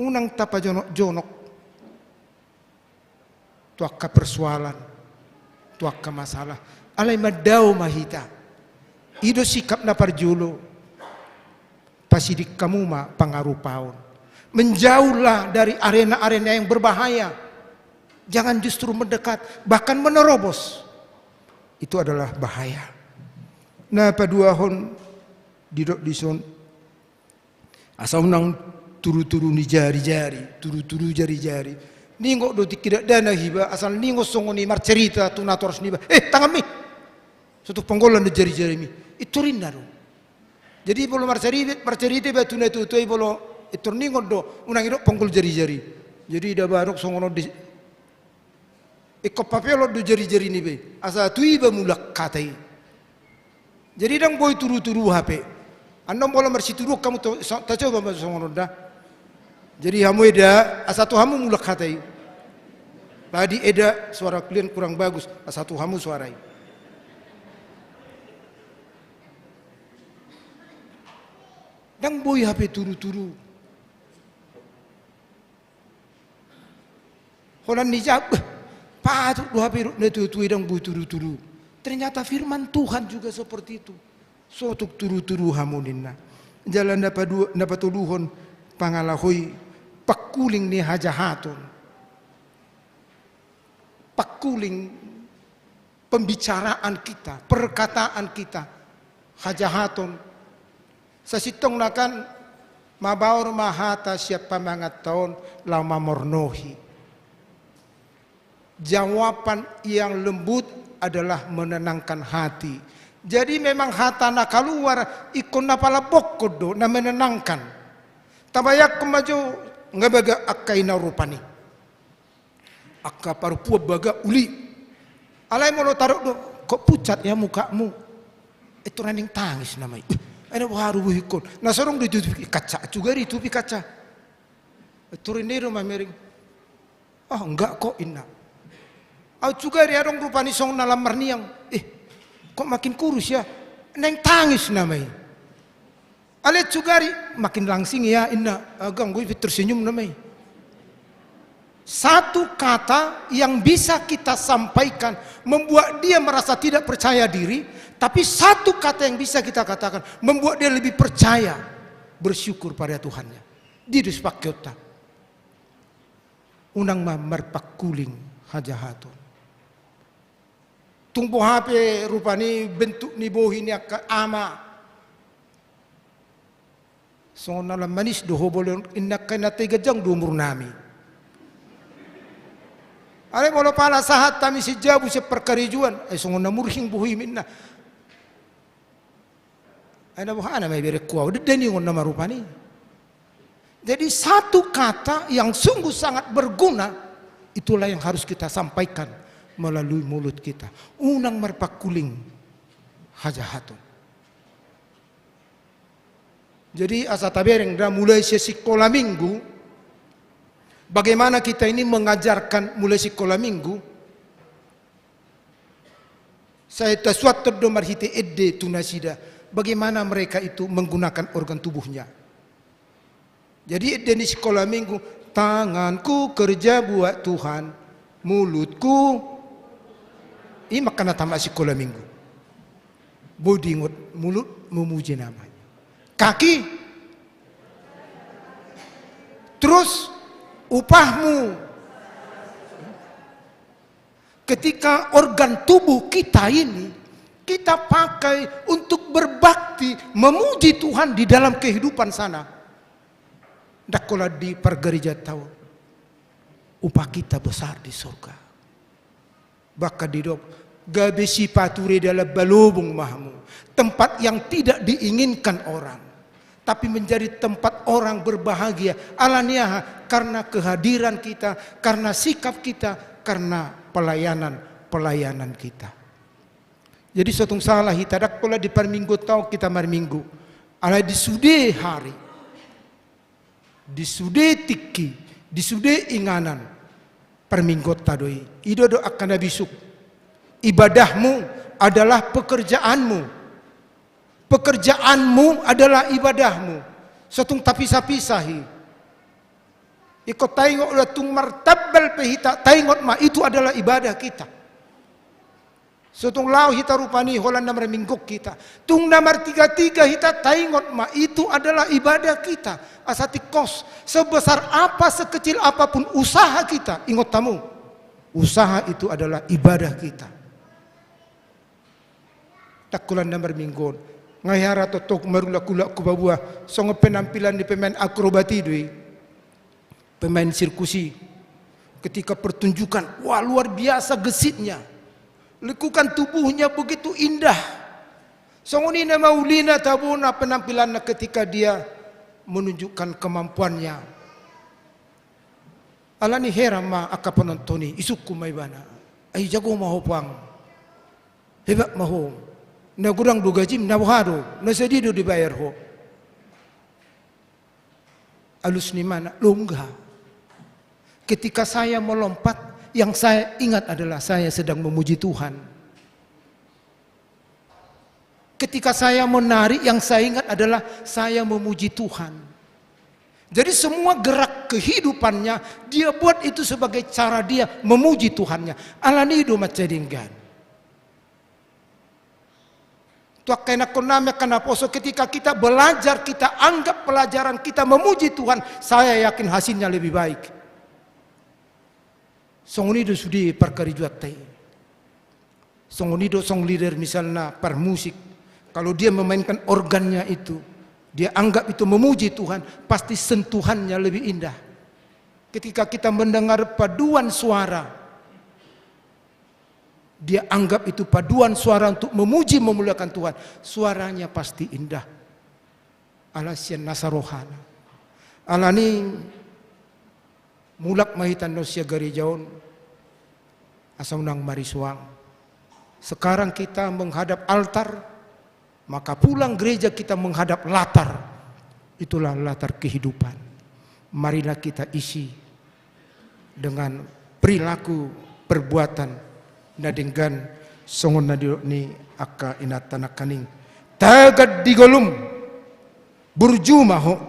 Unang tapa jonok, tuaka persoalan, tuaka masalah. Alay madau mahita. Ido sikap na parjulo. Pasidik kamu ma pangarupaon. Menjauhlah dari arena-arena yang berbahaya. Jangan justru mendekat, bahkan menerobos. Itu adalah bahaya. Nah paduahon didok dison asal nang turu-turu ni jari-jari, turu-turu jari-jari. Ningo do tidak dana hiba asal ningo songoni mar cerita tu nators niba. Tangan mi. Suatu penggolan di jari-jari mi. Itu rindaru. Jadi bolo marcerite batu na tutu bolo itu ningo do unang iro penggol jari-jari. Jadi ida barok songono di papelo do jari-jari ni be. Asa tuiba mulak katai. Jadi dang boy turu-turu HP. Andong bola marsituru kamu tak coba masuk songono dah. Jadi hamu ida asa tu hamu mulak katai. Tadi Eda suara kalian kurang bagus, satu hamu suarai. Dan boy HP turu-turu. Holan nijab, patut do HP netu-tui dan boy turu-turu. Ternyata firman Tuhan juga seperti itu. Sotuk turu-turu hamuninna. Jalan dapat tuluhon pangalahoy pakuling ni hajahatun. Pakuling pembicaraan kita, perkataan kita, hajahatun. Sasitong nakan mabaur mahata siapa mangat tahun lama mornohi. Jawaban yang lembut adalah menenangkan hati. Jadi memang hatana keluar ikon napala bokodo na menenangkan. Tabayak kemaju ngabaga akaina rupani. Akka parupua baga uli. Alai mau lo taruh do, kok pucat ya mukamu? Itu raning tangis namanya. Ada baru ikon. Nah sorong ditutupi kaca juga ditutupi kaca. Turinero mamering. Ah enggak kok inna. Au juga riarong rupani song nalam marniang. Kok makin kurus ya? Neng tangis namanya. Ale cugari makin langsing ya inna. Agang gue tersenyum namanya. Satu kata yang bisa kita sampaikan membuat dia merasa tidak percaya diri, tapi satu kata yang bisa kita katakan membuat dia lebih percaya, bersyukur pada Tuhannya. Didus pakyota. Unang merpakuling hajahatun. Tunggu HP rupani bentuk ni bohi ni akka ama. So nalam manis doho boleh innak kena tiga jang dumur nami. Ale molo pala sahat tami si jabu si perkarijuan. Songon na murhing buhi minna. Ay nabuhana may bere kuaw. Deni ngon na marupani. Jadi satu kata yang sungguh sangat berguna, itulah yang harus kita sampaikan melalui mulut kita. Unang marpakuling hajahatun. Jadi asa tabereng dah mulai sekolah minggu. Bagaimana kita ini mengajarkan mulai sekolah minggu? Saya taswat terdomar hite edde tunasida. Bagaimana mereka itu menggunakan organ tubuhnya? Jadi edde di sekolah minggu, tanganku kerja buat Tuhan, mulutku ini makna tamat sekolah minggu. Bodingot mulut memuji namanya. Kaki terus upahmu. Ketika organ tubuh kita ini kita pakai untuk berbakti, memuji Tuhan di dalam kehidupan sana. Dakola di pergereja tahu upah kita besar di surga. Baka didok gabesi pature dalam balubung mahmu, tempat yang tidak diinginkan orang, tapi menjadi tempat orang berbahagia. Alaniah karena kehadiran kita, karena sikap kita, karena pelayanan kita. Jadi suatu salah kita dak pola di perminggu tahu kita marminggu. Ala di sude hari, di sude tiki, di sude inganan perminggu tadoi. Idodo akan nabisuk. Ibadahmu adalah pekerjaanmu. Pekerjaanmu adalah ibadahmu. Suatu tapisah-pisahi. Ikut tengok ulah tung martabal pehita tengok ma itu adalah ibadah kita. Sutung lau hita rupani holan namar mingguk kita. Tung namar tiga-tiga hita tengok ma itu adalah ibadah kita. Asati kos sebesar apa sekecil apapun usaha kita. Ingat tamu, usaha itu adalah ibadah kita. Takulan namar minggon. Ngayara totok marula-kula kubabua. Songo penampilan di pemain akrobati dui. Pemain sirkusi. Ketika pertunjukan, wah luar biasa gesitnya. Lekukan tubuhnya begitu indah. Songoni maulina tabuna penampilannya ketika dia menunjukkan kemampuannya. Alani heran ma aka penontoni isukku mai bana. Ai jago maho pang. Hebat maho. Na gurang do gaji na wahado, na sedido dibayar ho. Alus ni mana longga. Ketika saya melompat, Yang saya ingat adalah saya sedang memuji Tuhan. Ketika saya menari, yang saya ingat adalah saya memuji Tuhan. Jadi semua gerak kehidupannya, dia buat itu sebagai cara dia memuji Tuhannya. Alani do macedinggan. Tuak kena koname kena poso, ketika kita belajar, kita anggap pelajaran kita memuji Tuhan, saya yakin hasilnya lebih baik. Songonido sudi perkarijuat teh. Songonido song leader misalnya per musik, kalau dia memainkan organnya itu, dia anggap itu memuji Tuhan, pasti sentuhannya lebih indah. Ketika kita mendengar paduan suara, dia anggap itu paduan suara untuk memuji memuliakan Tuhan, suaranya pasti indah. Alasian nasarohana. Alani mulak mahitan nosia garijaon asam nang marisuang. Sekarang kita menghadap altar, maka pulang gereja kita menghadap latar. Itulah latar kehidupan. Marilah kita isi dengan perilaku, perbuatan, nadinggan songon nadio ni aka inatana kaning tagad digolum burjumaho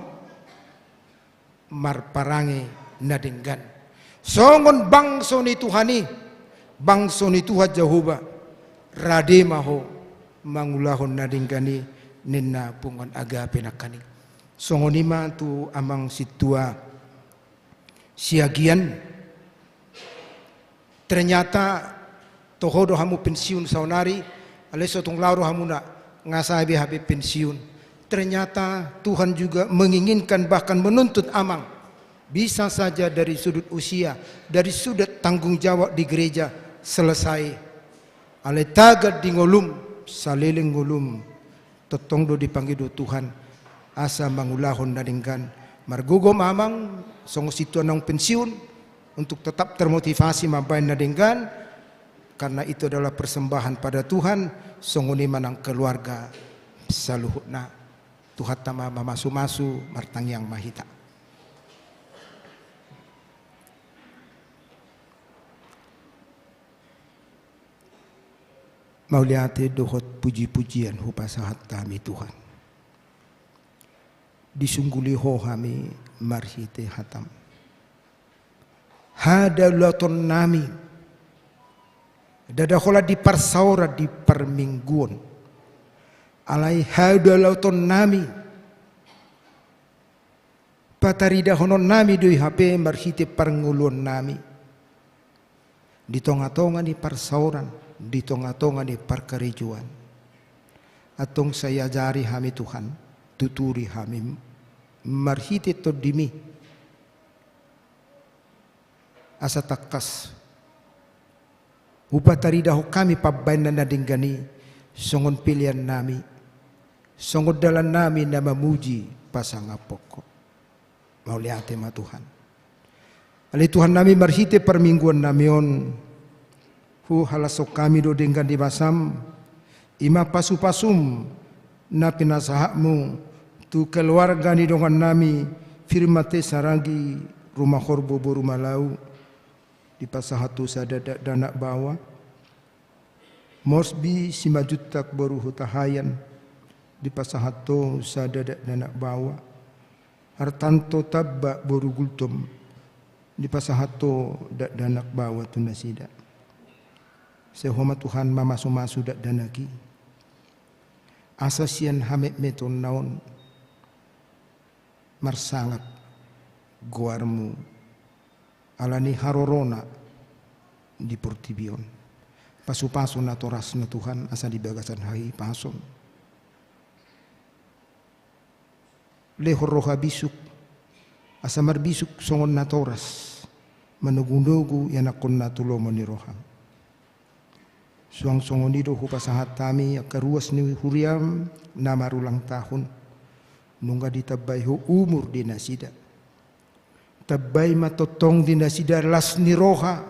marparangi nadinggan songon bangso ni Tuhani, bangso ni Tuhan Jehovah rademaho mangulahon nadinggani ninna pungon agape na kaning songonima tu amang situa siagian. Ternyata tohodo hamu pensiun saunari, aleso tong lauro hamu na ngasabi habi pensiun. Ternyata Tuhan juga menginginkan bahkan menuntut amang. Bisa saja dari sudut usia, dari sudut tanggung jawab di gereja selesai. Ale tagad di ngolum, saliling ngolum, totongdo dipanggil Tuhan, asa mangulahon nadinggan. Margugom amang, songo situ nang pensiun, untuk tetap termotivasi mabain nadinggan. Karena itu adalah persembahan pada Tuhan, songoni manang keluarga saluhutna Tuhan tama mamasu-masu martang yang mahita. Mauliate dohot puji-pujian hupasahat kami Tuhan. Disungguli ho kami marhite hatam. Hadalaton nami dadahola di parsaura di permingguan alai hadalauton nami patarida honon nami doi HP marhite parngulun nami di tonga-tonga di parsauran di tonga-tonga di parkarijuan atong saya jari hami Tuhan tuturi hami marhite todimi asa takas upataridaho kami pabayan na nadinggani songon pilihan nami songon dalan nami na mamuji pasangapok ko mauliate ma Tuhan ali Tuhan nami marhite permingguan namion hu halasok kami do dinggan di basam ima pasu-pasum na pinasahakmu tu keluarga ni dongan nami firmate saragi rumah horbo boru malau di pasahatu sadada danak bawa Morsbi simajutak baru hutahayan di pasahatu sadada danak bawa hartanto tabba baru gultum di pasahatu danak bawa tunasida sehoma Tuhan mamasu-masu dak danaki asasian hamet meton naon marsangat guarmu alani harorona di portibion pasu-pasu na toras na Tuhan asa di bagasan hai pason lehor roha bisuk asa marbisuk songon na toras manugundugu yanakon na tulo maniroham suang songon nido hupasahat kami akaruas ni huriam na marulang tahun nungga ditabay ho umur di nasida tabay matotong dinasida las ni roha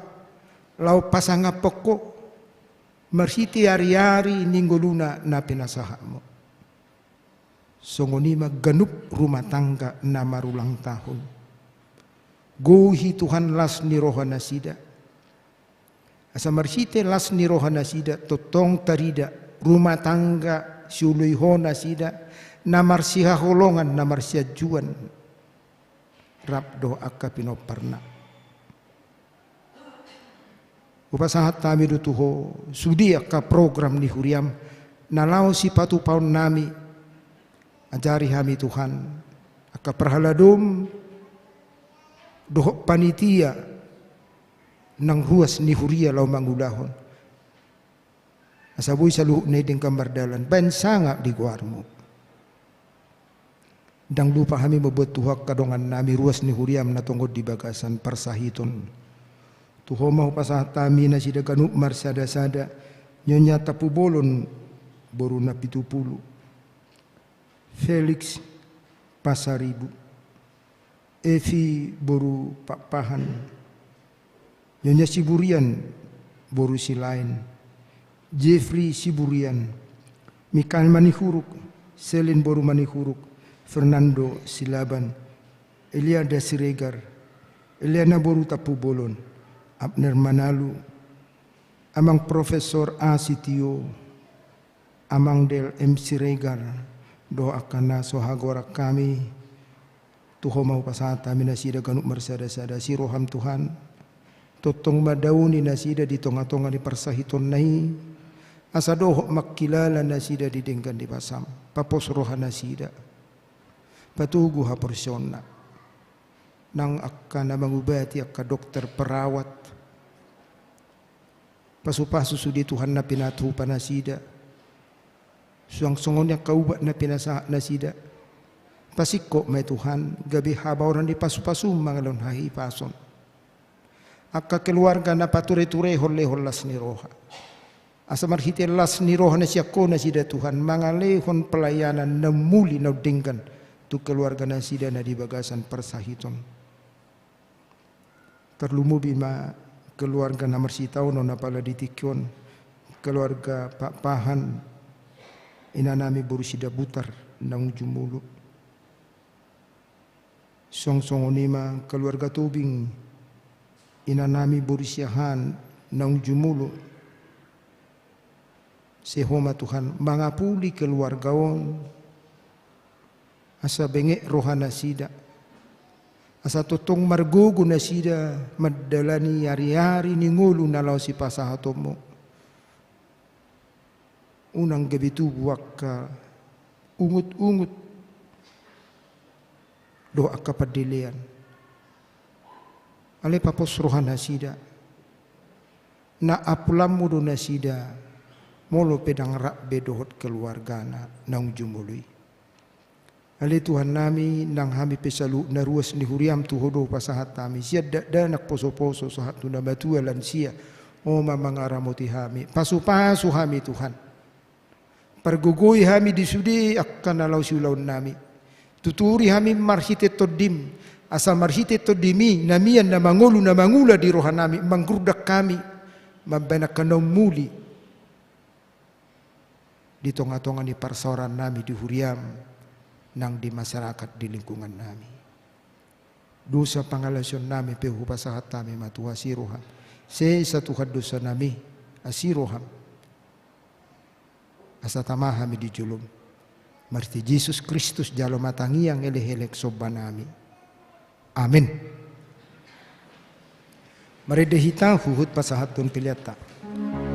lau pasangapok ko marsiti ari-ari ninggoluna na pinasaha mo songoni maganup rumah tangga na marulang tahun guhi Tuhan las ni roha nasida Asa marsite las ni rohana sida totong tarida rumah tangga siului hona sida namar siha holongan namar siha juan rabdo akka pino parna upasahat tami do tuho sudi akka program ni huriam nalau si patu paun nami ajari hami Tuhan akka perhaladum doh panitia nang ruas ni huria lau mangulahon asabui salu nedeng kambar dalan ban sanga di guarmu dang lupa kami membuat tuhak kadongan nami ruas ni huriam na tungod di bagasan persahiton tuho mau pasah tami na sida kanuk marsada-sada nyonya tapu bolon boru na 70 Felix Pasaribu Evi boru papahan Nyonya Siburian boru silain Jeffrey Siburian Mikael Manihuruk Selin boru Manihuruk Fernando Silaban Eliada Siregar Eliana boru Tapu Bolon Abner Manalu Amang Profesor A. Sitio Amang Del M. Siregar doakan na sohagora kami tuho mau pasata minasida kanuk marsada-sada si roham Tuhan totong madauni nasida di tonga-tonga di persahiton nai asa doho makkilala nasida di denggan di pasam papos roha nasida patugu haporsona nang akka na mangubati akka dokter perawat pasu-pasu sudi Tuhan na pinatu panasida suang-songonnya kaubat na pinasa nasida pasiko may Tuhan gabi habaw di pasu-pasu mangalon hahi pason akka keluarga na pature-ture holle las ni roha asa marhite las ni roha na siya ko na sida Tuhan mangalehon pelayanan na muli na dinggan tu keluarga na sida na di bagasan persahiton terlumubi ma keluarga na marsitaw no na pala ditikyon keluarga Pak Pahan inanami borusida butar nang jumulu song-song onima keluarga tubing inanami borusyahan nang jumulu sehoma Tuhan mangapuli keluargaon asa bengek rohana sida asa totong margogo na sida madalani yari-yari ni ngulu nalaw si pasahatomo unang gabi tu buwaka ungut-ungut doa kapadilean ale papos rohan hasida na apulam mudo nasida molo pedang rak bedohot keluargana nang jumului ale Tuhan nami nang hami pesalu na ruas ni huriam tu hodo pasahat tami siad danak poso-poso sahat tuna batua lansia o mamangaramuti hami pasu-pasu hami Tuhan pergugui hami disudi akan alau siulaun nami tuturi hami marhite todim asal marhite todimi namian na mangula di rohan nami mangrudak kami mambenakan muli di tonga-tonga di parsoran nami di huriam nang di masyarakat di lingkungan nami dosa pangalasion nami pehu pasahat nami matuha siroham se satuhan dosa nami asiroham asa tamahami di julum marti Yesus Kristus jalo matangi yang elek-elek soban nami amin maredehita huhut pasahatun piliata Tuhan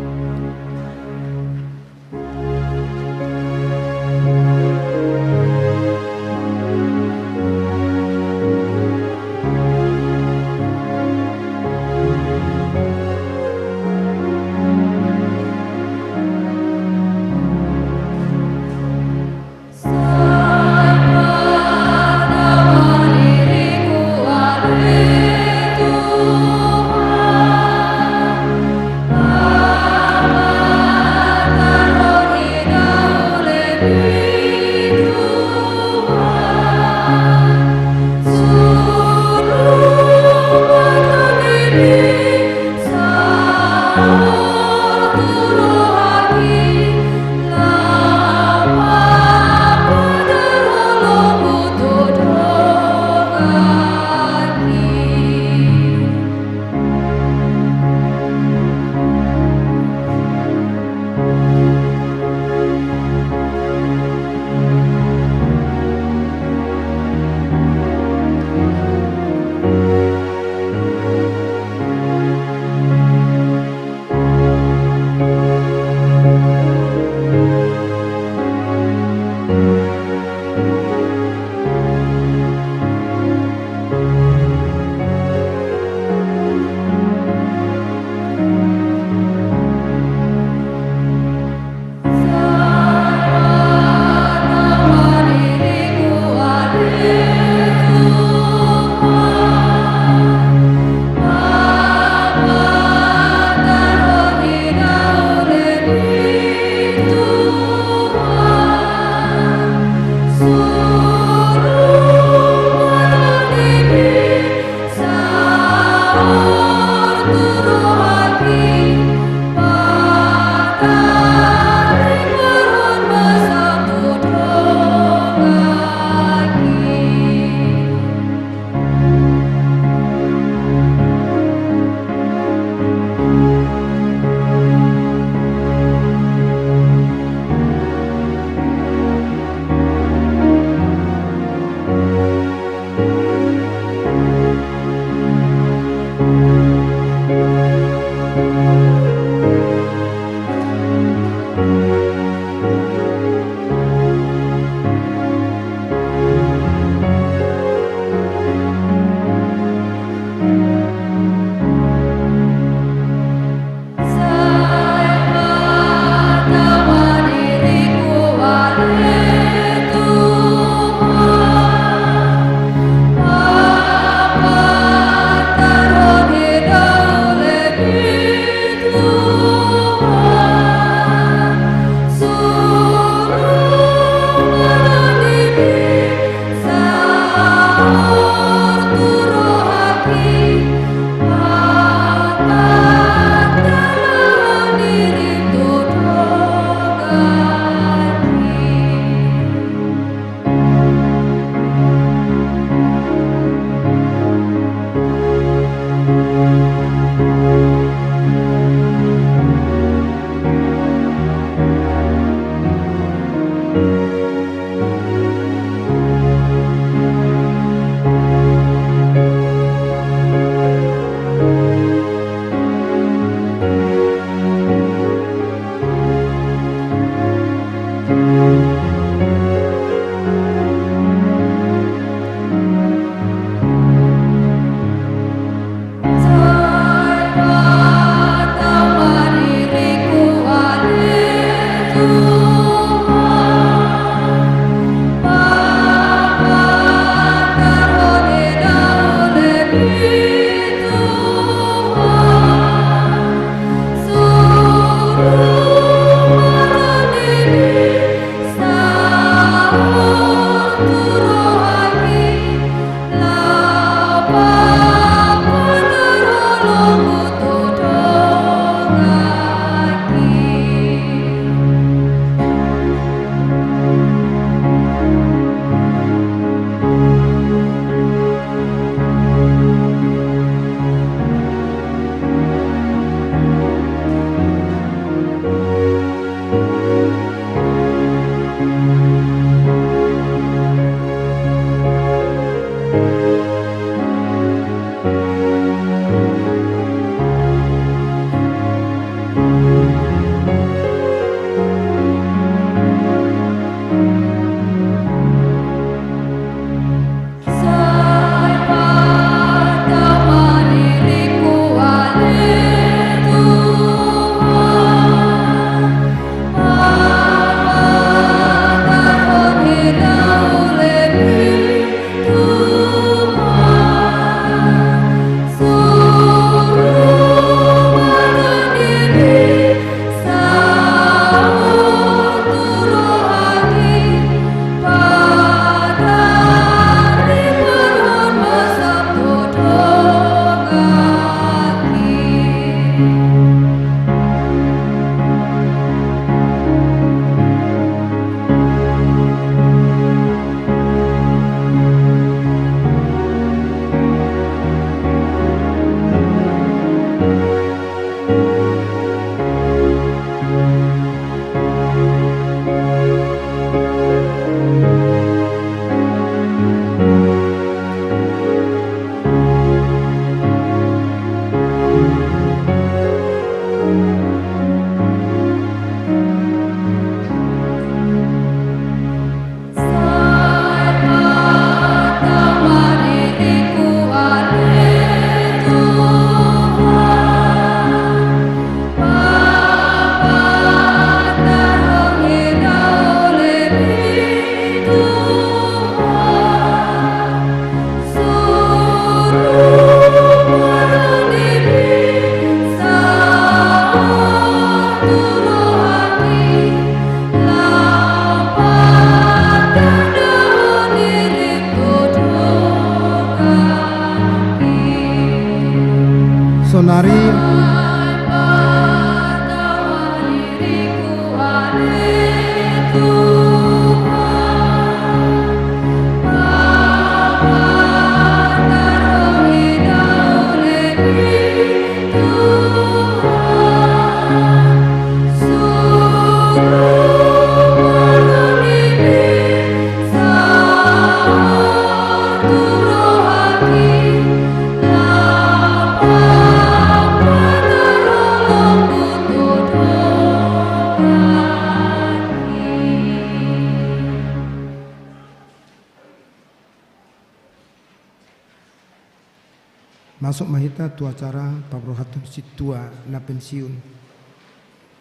Masuk mahita tu acara pabrohatun situa na pensiun.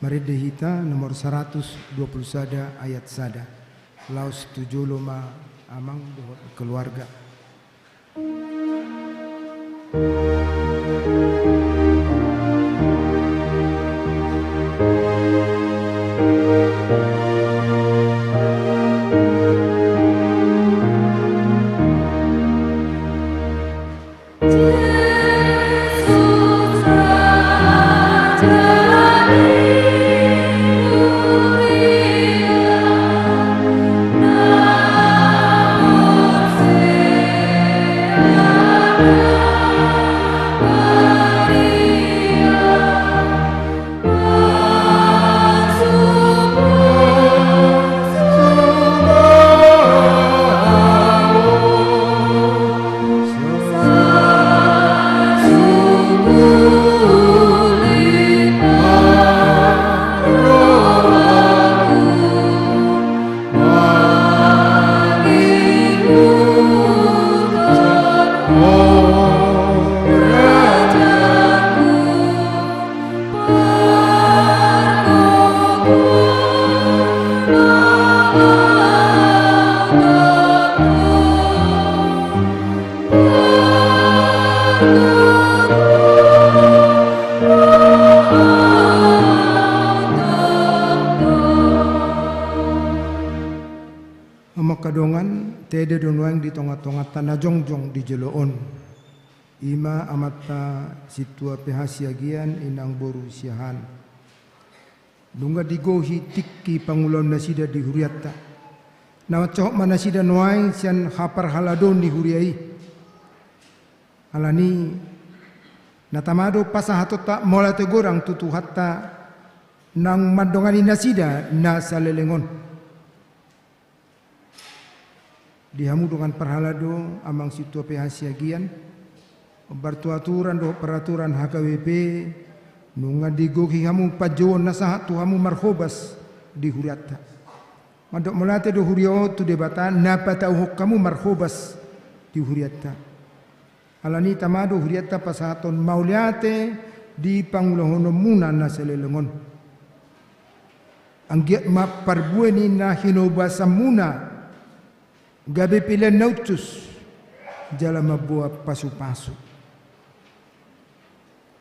Maride hita nomor 120 sada ayat sada. Laos 75 amang dohot keluarga. Kadongan tede donwang di tonga-tonga tanah jongjong di jeloon. Ima amata situa pehasiagian inang boru siahan. Dunga digohi tikki pangulon nasida di huriatta. Nama cok manasida noai sian hapar haladon di huriai. Alani natamado pasahato tak mola tegorang tutu hatta nang mandongani nasida na salelengon. Dihamu dengan perhalado amang situa pehasiagian bertuaturan do peraturan HKWP nunga digoki hamu pajon nasahat tu hamu marhobas di huriatta madok melate do hurio tu debatan napa tau kamu marhobas di huriatta alani tamado huriatta pasahaton mauliate di pangulohono muna naselelengon anggiat ma parbueni na hinobasa muna gabe pilihan nautus jala mabuah pasu-pasu.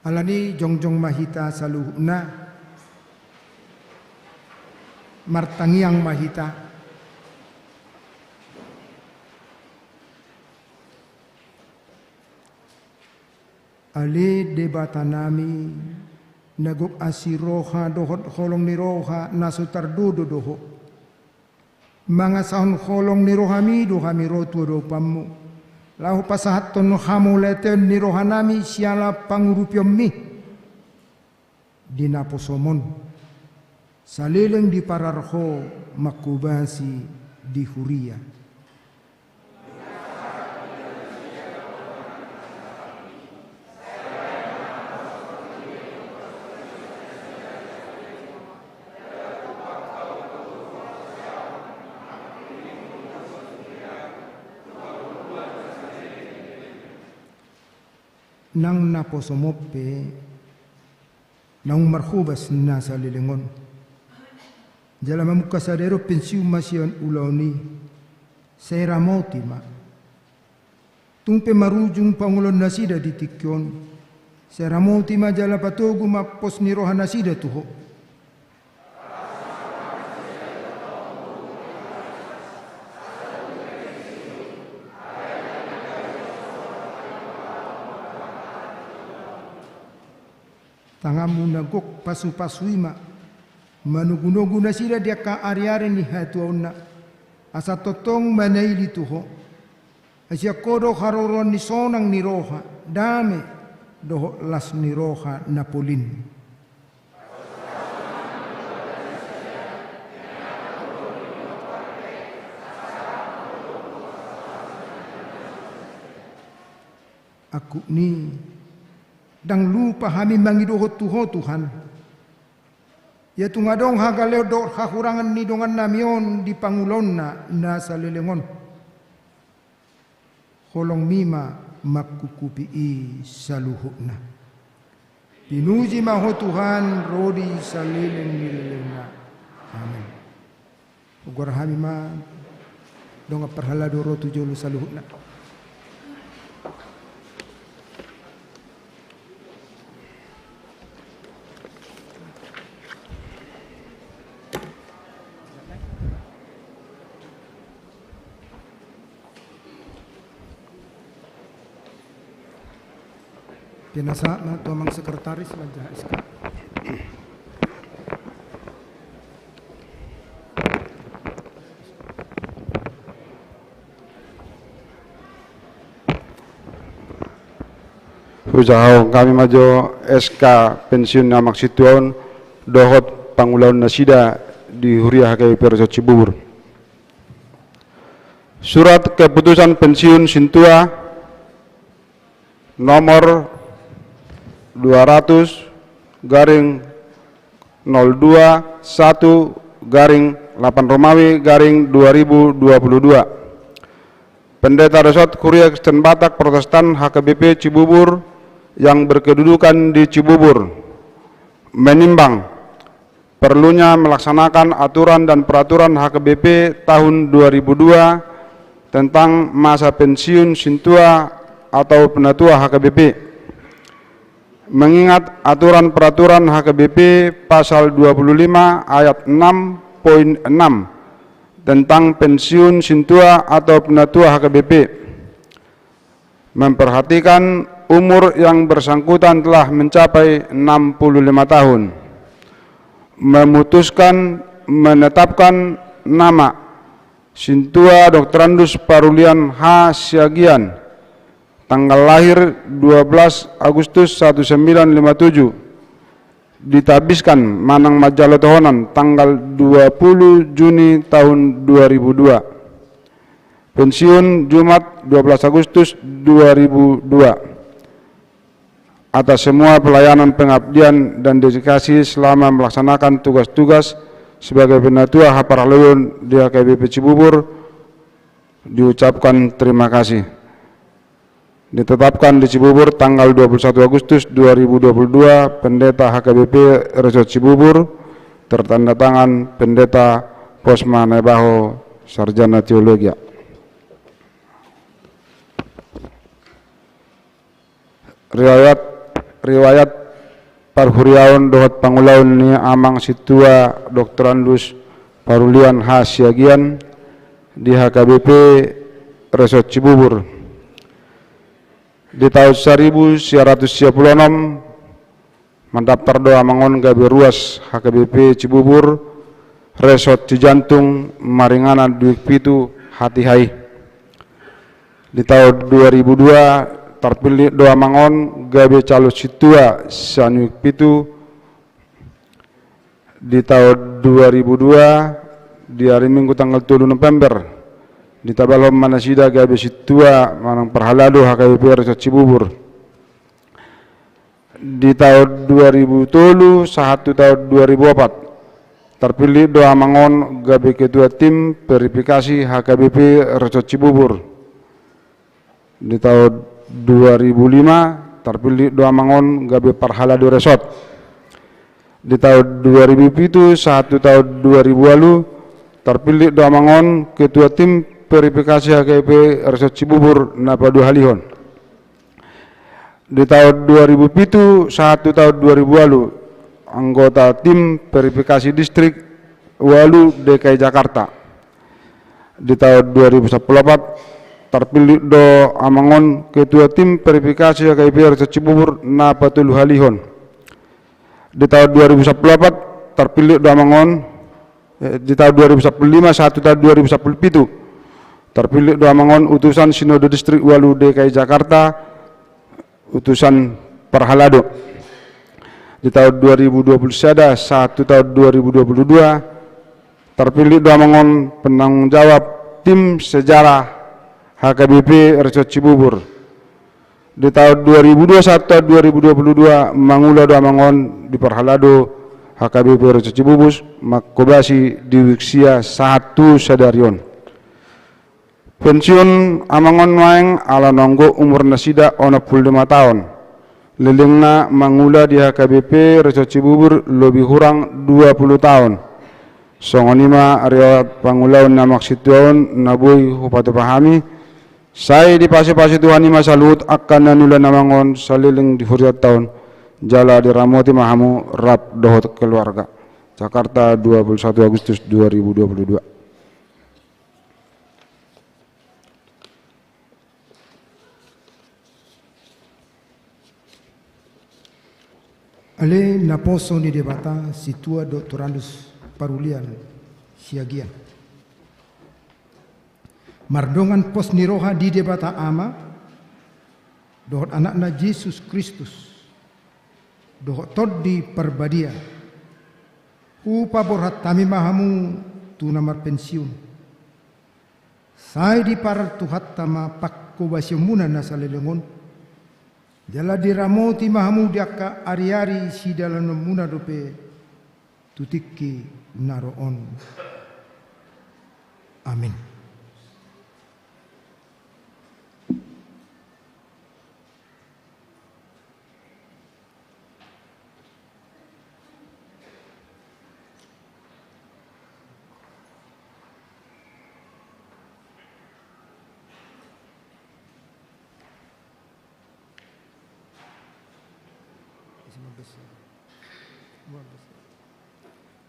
Alani jongjong mahita saluhna martangiang mahita ali debatanami nagok asiroha dohot holong niroha nasutar dodo doho mga sahon holong nirohami dohami rotu do pamu lahu pasahat ton hamu leten nirohanami siala pangurupyom mi dinaposomon salileng di pararho makubasi di huria nang naposomope nang marhubas na sa lilingon jala mamukasadero pensiu masyan ulaoni sera motima tumpe marujung pangulon nasida di tikyon sera motima jala patogu mapos niroha nasida tuho tangamu nagok pasu-pasuima manuguno-guna sila dia ka ari-ari ni hatuauna asa totong manaili tuho asya kodo haroron ni sonang ni roha dame doho las ni roha napolin aku ni dang lupa hami mangidohot tuho Tuhan. Ya tungadong hagaleo do hakurangan ni dongan namion di pangulon na sa lelengon. Holong mima makukupi saluhukna. Pinuji maho Tuhan rodi salilin mililina. Amin. Ugor hamima donga perhalado rotu jolu saluhukna. Pinasa na tuamang sekretaris Majelis SK. Usahaw kami majo SK pensiun Amak Situon dohot pangulaun nasida di Huriah KPP Resort Cibubur. Surat keputusan pensiun Sintua nomor 200/01/8 Pendeta Resort Kuria Kristen Batak Protestan HKBP Cibubur yang berkedudukan di Cibubur menimbang perlunya melaksanakan aturan dan peraturan HKBP tahun 2002 tentang masa pensiun Sintua atau penatua HKBP. Mengingat aturan peraturan HKBP pasal 25 ayat 6.6 tentang pensiun Sintua atau penatua HKBP, memperhatikan umur yang bersangkutan telah mencapai 65 tahun, memutuskan menetapkan nama Sintua Dr. Andus Parulian H. Siagian, tanggal lahir 12 Agustus 1957, ditabiskan Manang Majalo Tohonan tanggal 20 Juni tahun 2002. Pensiun Jumat 12 Agustus 2002. Atas semua pelayanan pengabdian dan dedikasi selama melaksanakan tugas-tugas sebagai penatua Haparaleun di HKBP Cibubur, diucapkan terima kasih. Ditetapkan di Cibubur tanggal 21 Agustus 2022, Pendeta HKBP Resort Cibubur, tertanda tangan Pendeta Posma Nebaho, Sarjana Teologi. Riwayat Parhuriaun dohot pangulaun ni Amang Situa Dr. Andus Parulian H. Siagian di HKBP Resort Cibubur. Di tahun 1996 mendaftar doa mangon gabe ruas HKBP Cibubur Resort Cijantung Maringana Duik Pitu Hati Hai. Di tahun 2002 terpilih doa mangon gabe calo Situa Sanuik Pitu. Di tahun 2002 di hari Minggu tanggal 7 November di tabalom manasida gabe Situa Manang Perhalado HKBP Resort Cibubur. Di tahun 2003 satu tahun 2004 terpilih doa mangon gabe ketua tim verifikasi HKBP Resort Cibubur. Di tahun 2005 terpilih doa mangon gabe Parhalado Resort. Di tahun 2007 satu tahun 2008 terpilih doa mangon ketua tim verifikasi HKBP Resort Cibubur Napadu Halihon. Di tahun 2007 satu tahun 2008 anggota tim verifikasi distrik Walu DKI Jakarta. Di tahun 2014 terpilih do amangon ketua tim verifikasi HKBP Resort Cibubur Napatu Halihon. Di tahun 2014 terpilih do amangon di tahun 2015 satu tahun 2017 terpilih doa mangon utusan Sinode Distrik Walu DKI Jakarta, utusan Parhalado. Di tahun 2020 satu tahun 2022 terpilih doa mangon penanggung jawab tim sejarah HKBP Resort Cibubur. Di tahun 2021 2022 mangula doa mangon di Parhalado HKBP Resort Cibubur Makobasi di Wiksia 1 Sadarion. Pensiun amangon waeng ala nonggo umur nasida 65 tahun. Lelengna mangula di HKBP Reco Cibubur lebih kurang 20 tahun. Songonima riwayat pangulaun na maksituan nabuy hupati pahami. Saya di pasi-pasi Tuhan ima salut akan nanula namangon salileng di huriat tahun. Jala diramoti mahamu rap dohot keluarga. Jakarta 21 Agustus 2022. Ale na poso ni debata situa Dr. Parulian Siagian. Mardongan pos niroha di debata ama dohot anakna Yesus Kristus dohot tod di perbadia upa borhat tami mahamu tu namar pensiun sai di par tuhat tama pakko basyamuna nasalelengon jala diramoti mahamu diaka ari-ari si dalam muna dope tutiki naroon. Amin.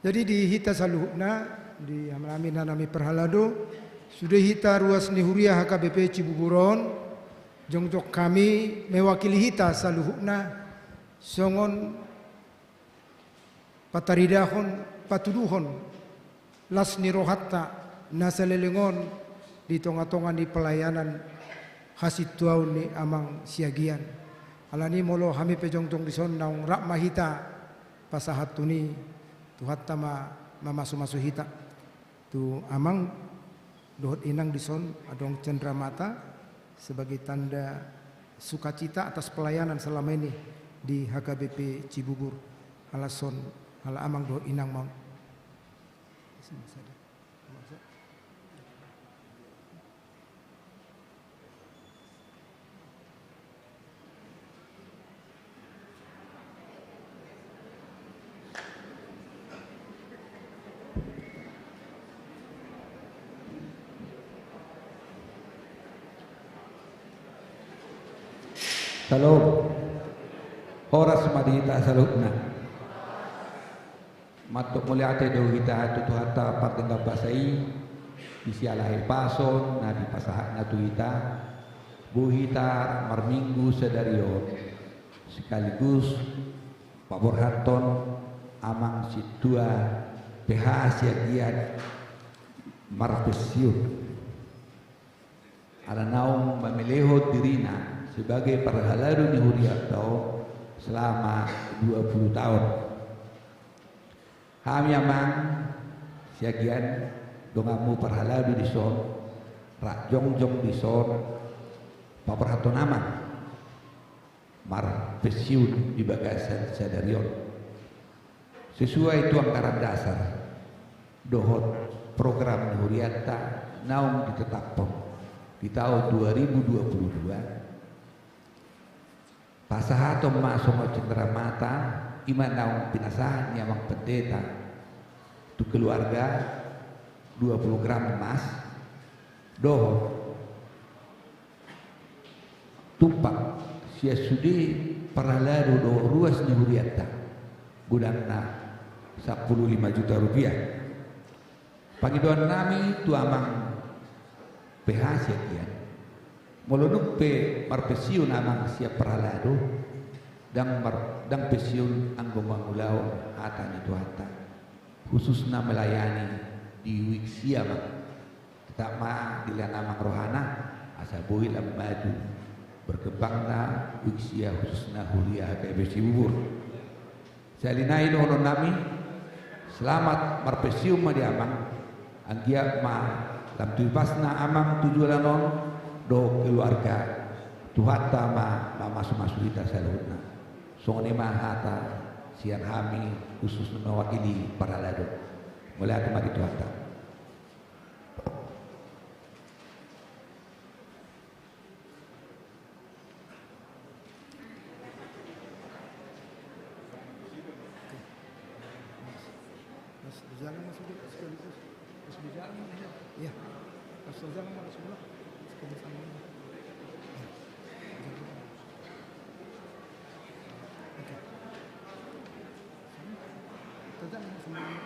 Jadi di hita saluhna di amin nami perhalado sudah hita ruas nihuria HKBP Cibuburon jongjok kami mewakili hita saluhna songon pataridahon patuduhon las nirohatta nasalelengon di tonga-tonga di pelayanan hasit tuau ni amang siagian alani molo hami pejongtong di son naung rak mahita pasahat tuni tuhat tama mamasu-masu hita tu amang dohot inang dison adong cendramata sebagai tanda sukacita atas pelayanan selama ini di HKBP Cibubur alason ala amang dohot inang mau Salam. Horas madita salutna. Matuk mulia ate do hita tutu hatta partengga basai isi alahir pason na di pasahat na tu hita bu hita marminggu sedario sekaligus Pak Borhaton amang situa PH Siagian marpesiun ala naung memeleho dirina sebagai perhaladu di Huriatau selama 20 tahun. Kami amang Siagian dongamu perhaladu di son, rak jongjong di son, Pak Borhaton amang mar pesiun di bagasan sadarion. Sesuai itu anggaran dasar dohot program Huriata naung ditetapkan di tahun 2022. Pasahato masuk cendramata iman naung pinasahan yang pendeta tu keluarga 20 gram emas doh tumpak sia sudi paraladu do ruas di Huriata gudangna 15 juta rupiah pangiduan nami tu amang PH Siagian molonuk pe marpesiun amang siap peralado dan pesiun anggo mangulau hata itu hata khususnya melayani di wiksia tetap ma dilihat amang rohana asa boil maju berkembangna wiksia khususnya huria HKBP Cibubur salinai dono nami selamat marpesiun ma di amang anggia ma lam tuipasna amang tujuan non do keluarga tuhata ma masuk kita salutna songone ma hata sian hami khusus mewakili para lado mulai kemari tuhata Jalan masuk sekaligus. Pas berjalan ya. Iya. Pas jalan masuk sebelah. Sekaligus sama. Oke. Tetap sembunyi.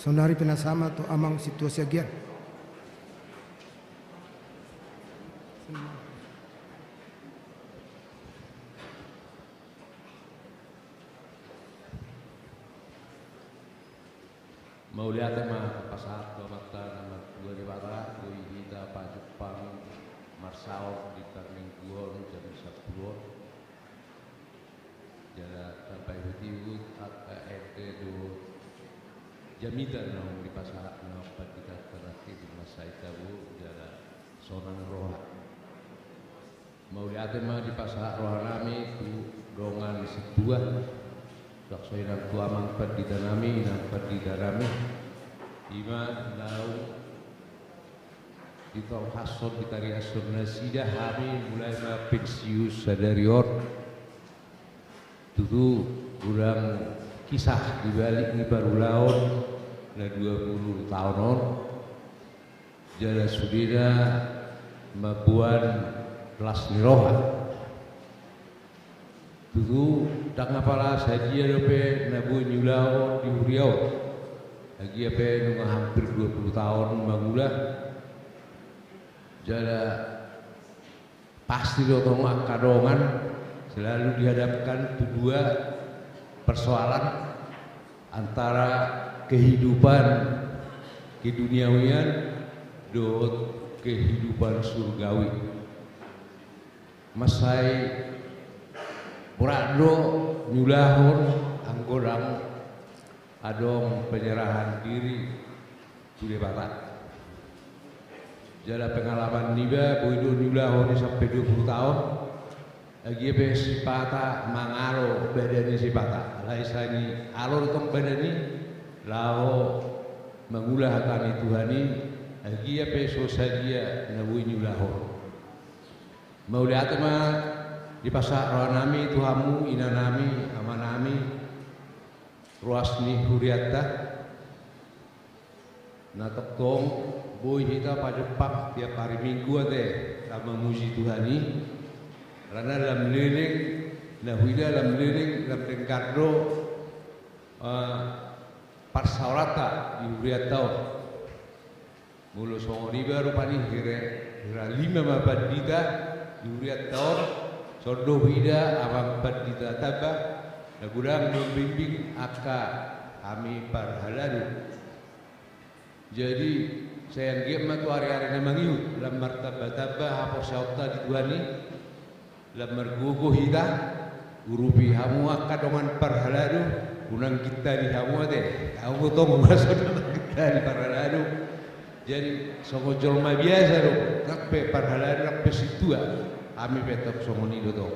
Saudari penasama tu amang situasi agian. Mauliate ma pasat do mata nama dua di bata doi hita pa Jepang marsao di karning guon jam 10 jala sampai hutiut akka ete do jamita nang di pasar napa kita terakhir di masa itu jala sonang roha Mauliate ma di pasar roha nami tu dongan sebuah Laksoi nang tua mangkat di tanami, nampak di darami, iman lau di tol hasod di tari asur nasidah kami mulai ma pensius sadarior, tutu kurang kisah di balik ni baru laut na 20 tahunon, jala sudira mabuan kelas niroha. Tutu tak ngapala saja dope nabu nyulao di Huriau lagi apa nunggu hampir 20 tahun mangula jala pasti dotong kadongan selalu dihadapkan dua persoalan antara kehidupan keduniawian dot kehidupan surgawi masai Purado nyulahun anggodang adong penyerahan diri sudah batak. Jala pengalaman niba boido nyulahun sampai 20 tahun. Lagi be sipata mangalo bedani sipata. Laisani alor tong bedani lao mengulah kami Tuhani lagi be sosadia nawi nyulahun. Mauliate ma di pasar roh nami tuhamu ina nami amanami ruasni huriatta na tektong boy hita pajepak tiap hari minggu ade sama muji Tuhani karena dalam lirik na huida dalam lirik dalam dengkardo parsaurata di huriatta mulu songoriba rupani hira 5 mabadita di huriatta Sordo hida abang padita tabah nagudang membimbing aka kami parhalalu. Jadi saya nggak matu hari-hari namangiyut lamar tabah apa syauta di Tuhani lamar gugu hida urupi hamu aka dongan parhalalu unang kita di hamu ade aku tahu masuk kita di parhalalu jadi songojol ma biasa do kape parhalalu kape situa kami petok songoni dodo.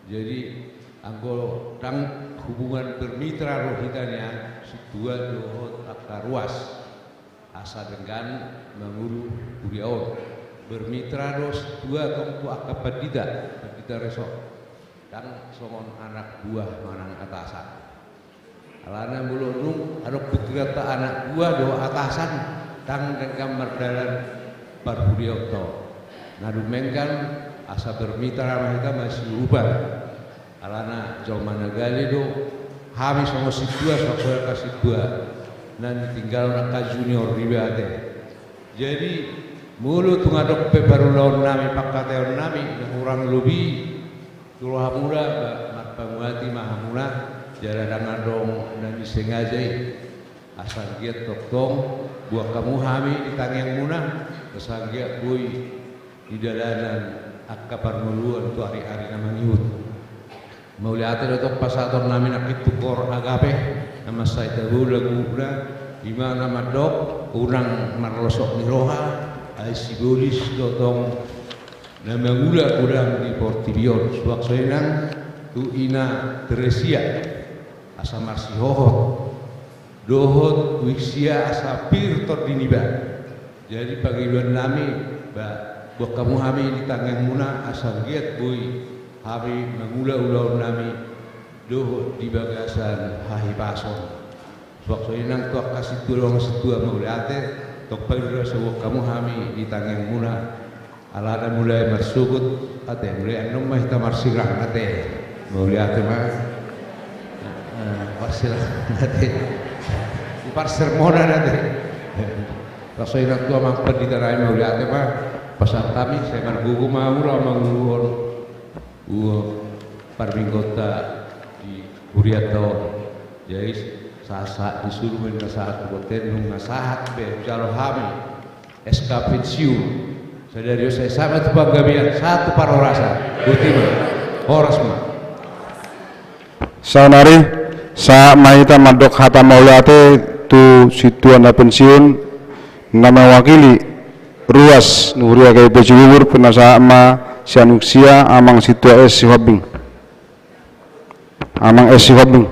Jadi anggo tang hubungan bermitra rohitanya sidua dohot akar ruas asa dengan menguru Huriau bermitra dos dua kongku akar padida resok dan songon anak buah manang atasan alana mulunung ada putrata anak buah do atasan tang dan kamar dalan bar Huriau to nadumengkan asa bermitra mereka masih ubah alana jolmana gali do kami sama si dua sokoya kasih dua nanti tinggal nak junior ribade jadi mulut ngadok pe baru lawan nami pakkateon nami orang lebih tulah hamura mak panguati mahamura jalan ngadong nami sengaja asal giat toktong buah kamu hami di tangiang munah asal giat bui di dalanan akka parnuluan tu hari-hari namang yun. Mauliate dotok pasator namin akitukor agape nama saya tahu lagu udah di mana madok urang marlosok miroha ai sibolis dotong na mangula urang di Portibion suaksoenang tu ina Teresia asa marsihohot dohot wiksia asa pirtor diniba. Jadi panggiluan nami buat kamu kami di tangan muna asa giat bui kami mangula-ulau nami dohot di bagasan hahi pason. Waktu inang tuak kasih tulong setua mauliate tok pagiro sa kamu kami di tangan muna alada mulai marsubut ate mulai anong mahita marsilang ate mauliate mah marsilang ate di parsermona ate waktu inang tua mang penditarai mauliate mah pasal kami saya margugu maula mangulur parminggota di Buriato jadi saat disuruh menasahat boten nasahat be jalo hami SK pensiun sadario saya sama tu pagamian satu parorasa ultima horasma sanari sa maita madok hata maulate tu situana pensiun nama wakili ruas nuria kay pejubur penasa ama sianuksia amang situa es hobing amang es hobing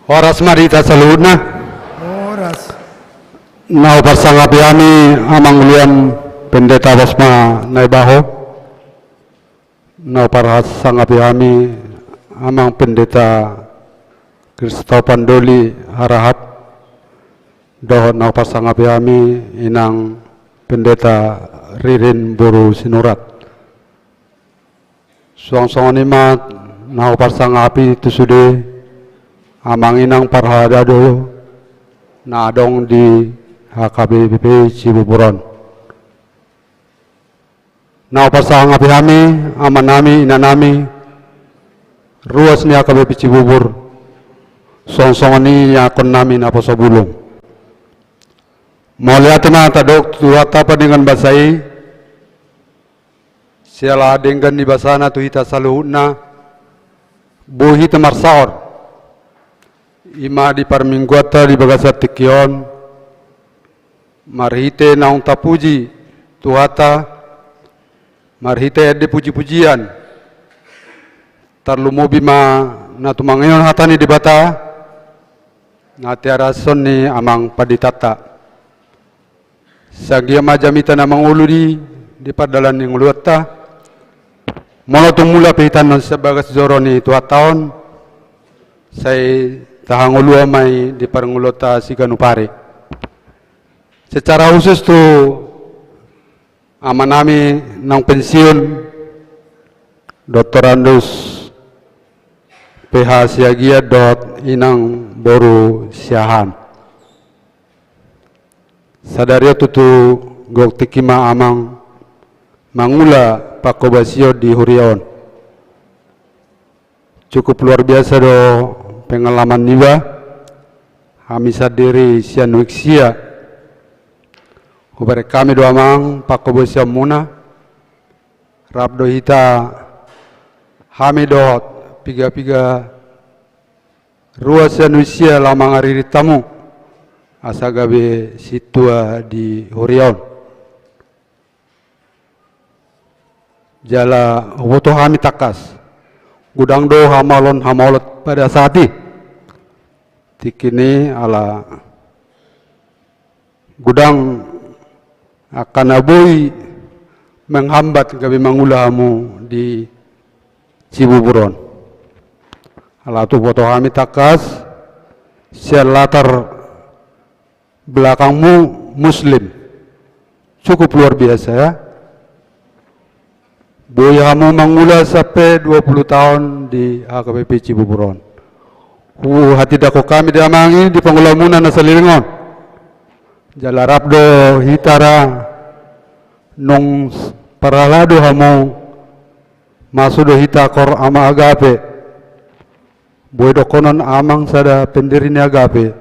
Horas marita saludna. Horas. Nau parsangapiami amang luan pendeta Bosma Naibaho. Nau parsangapiami amang pendeta Kristo Pandoli Harahap. Dohot nau parsangapiami inang pendeta Ririn Boru Sinurat. Suang-suang nimat nau parsangapi itu sudah amang inang parhadado na adong di HKBP Cibuburon. Na pasang api kami, aman nami, ina nami, ruas ni HKBP Cibubur, song-song ni yakon nami na pasobulong. Maulihat na tadok tuwata pa dengan basai, siala dengan di basana tuhita saluhut na, buhi tamarsaor. Ima di parmingguata di bagasat tikion marhite naung tapuji tuhata marhite ade puji-pujian tarlumo bima na tumangayon hatani di bata na tiarason ni amang paditata sagia majamita na manguludi di padalan ning uluata mula tumula pihitan non sebagas zoro ni tuataon say tahang ulua mai di parangulota Siganupare. Secara khusus tu aman nami nang pensiun Dr. Andus PH Siagia dot inang Boru Siahan. Sadaria tutu gok tikima amang mangula pakobasio di Huriaon. Cukup luar biasa do pengalaman niba kami sadiri sianwiksia ubare kami do amang pakobosia muna rabdo hita kami do piga-piga ruas sianwiksia lamang ariri tamu asagabe situa di Huriaon jala woto kami takas gudang do hamalon hamalot pada saat tikini ala gudang akan abui menghambat gabi mangulamu di Cibuburon ala tu foto kami takas sial latar belakangmu muslim cukup luar biasa ya. Boyamu mangula sampai 20 tahun di HKBP Cibuburon. Hati dako kami di amangi di pangulamunan na salilingon. Jalarapdo hitara nung paralado hamu masudo hita kor ama agape. Boy dokonon amang sada pendiri ni agape.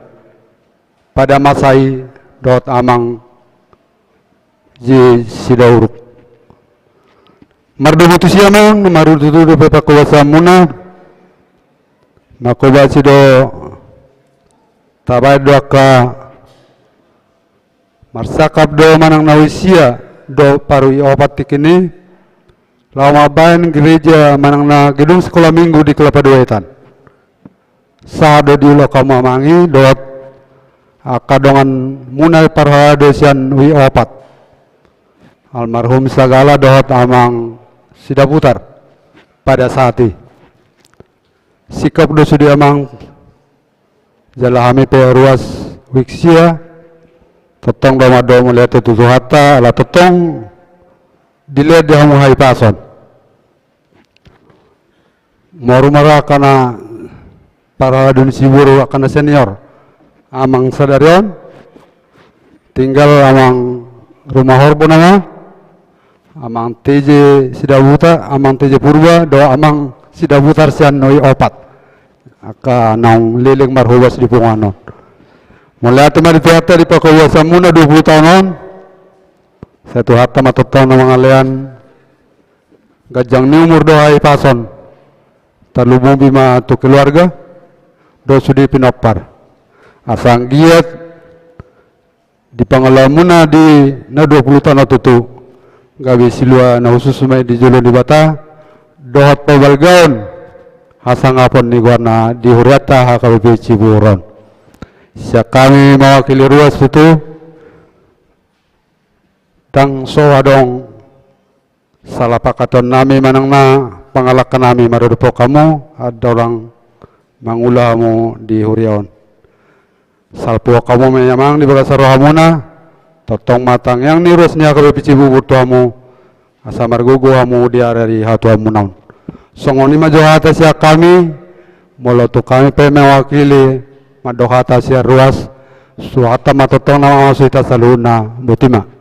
pada masai dot amang ji sidauruk mardubutu siamon marudutu do pepa kuasa muna makoba sido tabai do ka marsakap do manang nawisia do parui opat tikini lama bayan gereja manang na gedung sekolah minggu di Kelapa Duetan sado di lokama mangi dot kadongan munai parha desian wi opat almarhum sagala dot amang sidaputar pada saat ini sikap do sudi amang jalahami pe ruas wiksia totong do mado melihat itu hatta ala totong dilihat dia muhai pason marumara kana para dun siburu kana senior amang sadarion tinggal amang rumah horbo nama amang TJ Sidabuta amang TJ Purba do amang Sidabutar sian noi opat aka naung liling marhubas di punganon mulai teman itu hatta di pakawasa muna 20 tahunon satu hatta matotong na mga lean gajang ni umur do ay pason talubong bima to keluarga do sudi pinopar asang giat di pangalaman muna di na 20 tahun tutu gabi silua na khusus may di julo di bata dohat pabalgaon hasang apon ni guarna di huriata hakabibi ciburon siya kami mewakili ruas itu tang so adong salah pakaton nami manang na pangalakan nami marudupo kamu ada orang mangulah mo di huriaon salpo kamu menyamang di bagasar rohamuna totong matang yang nirus niya kabipici bubur tuamu asa margugo hamu di dari hatu hamu naun songoni majohata siya kami moloto kami pe mewakili madohata siya ruas suhata matotong na mamasuita saluna butima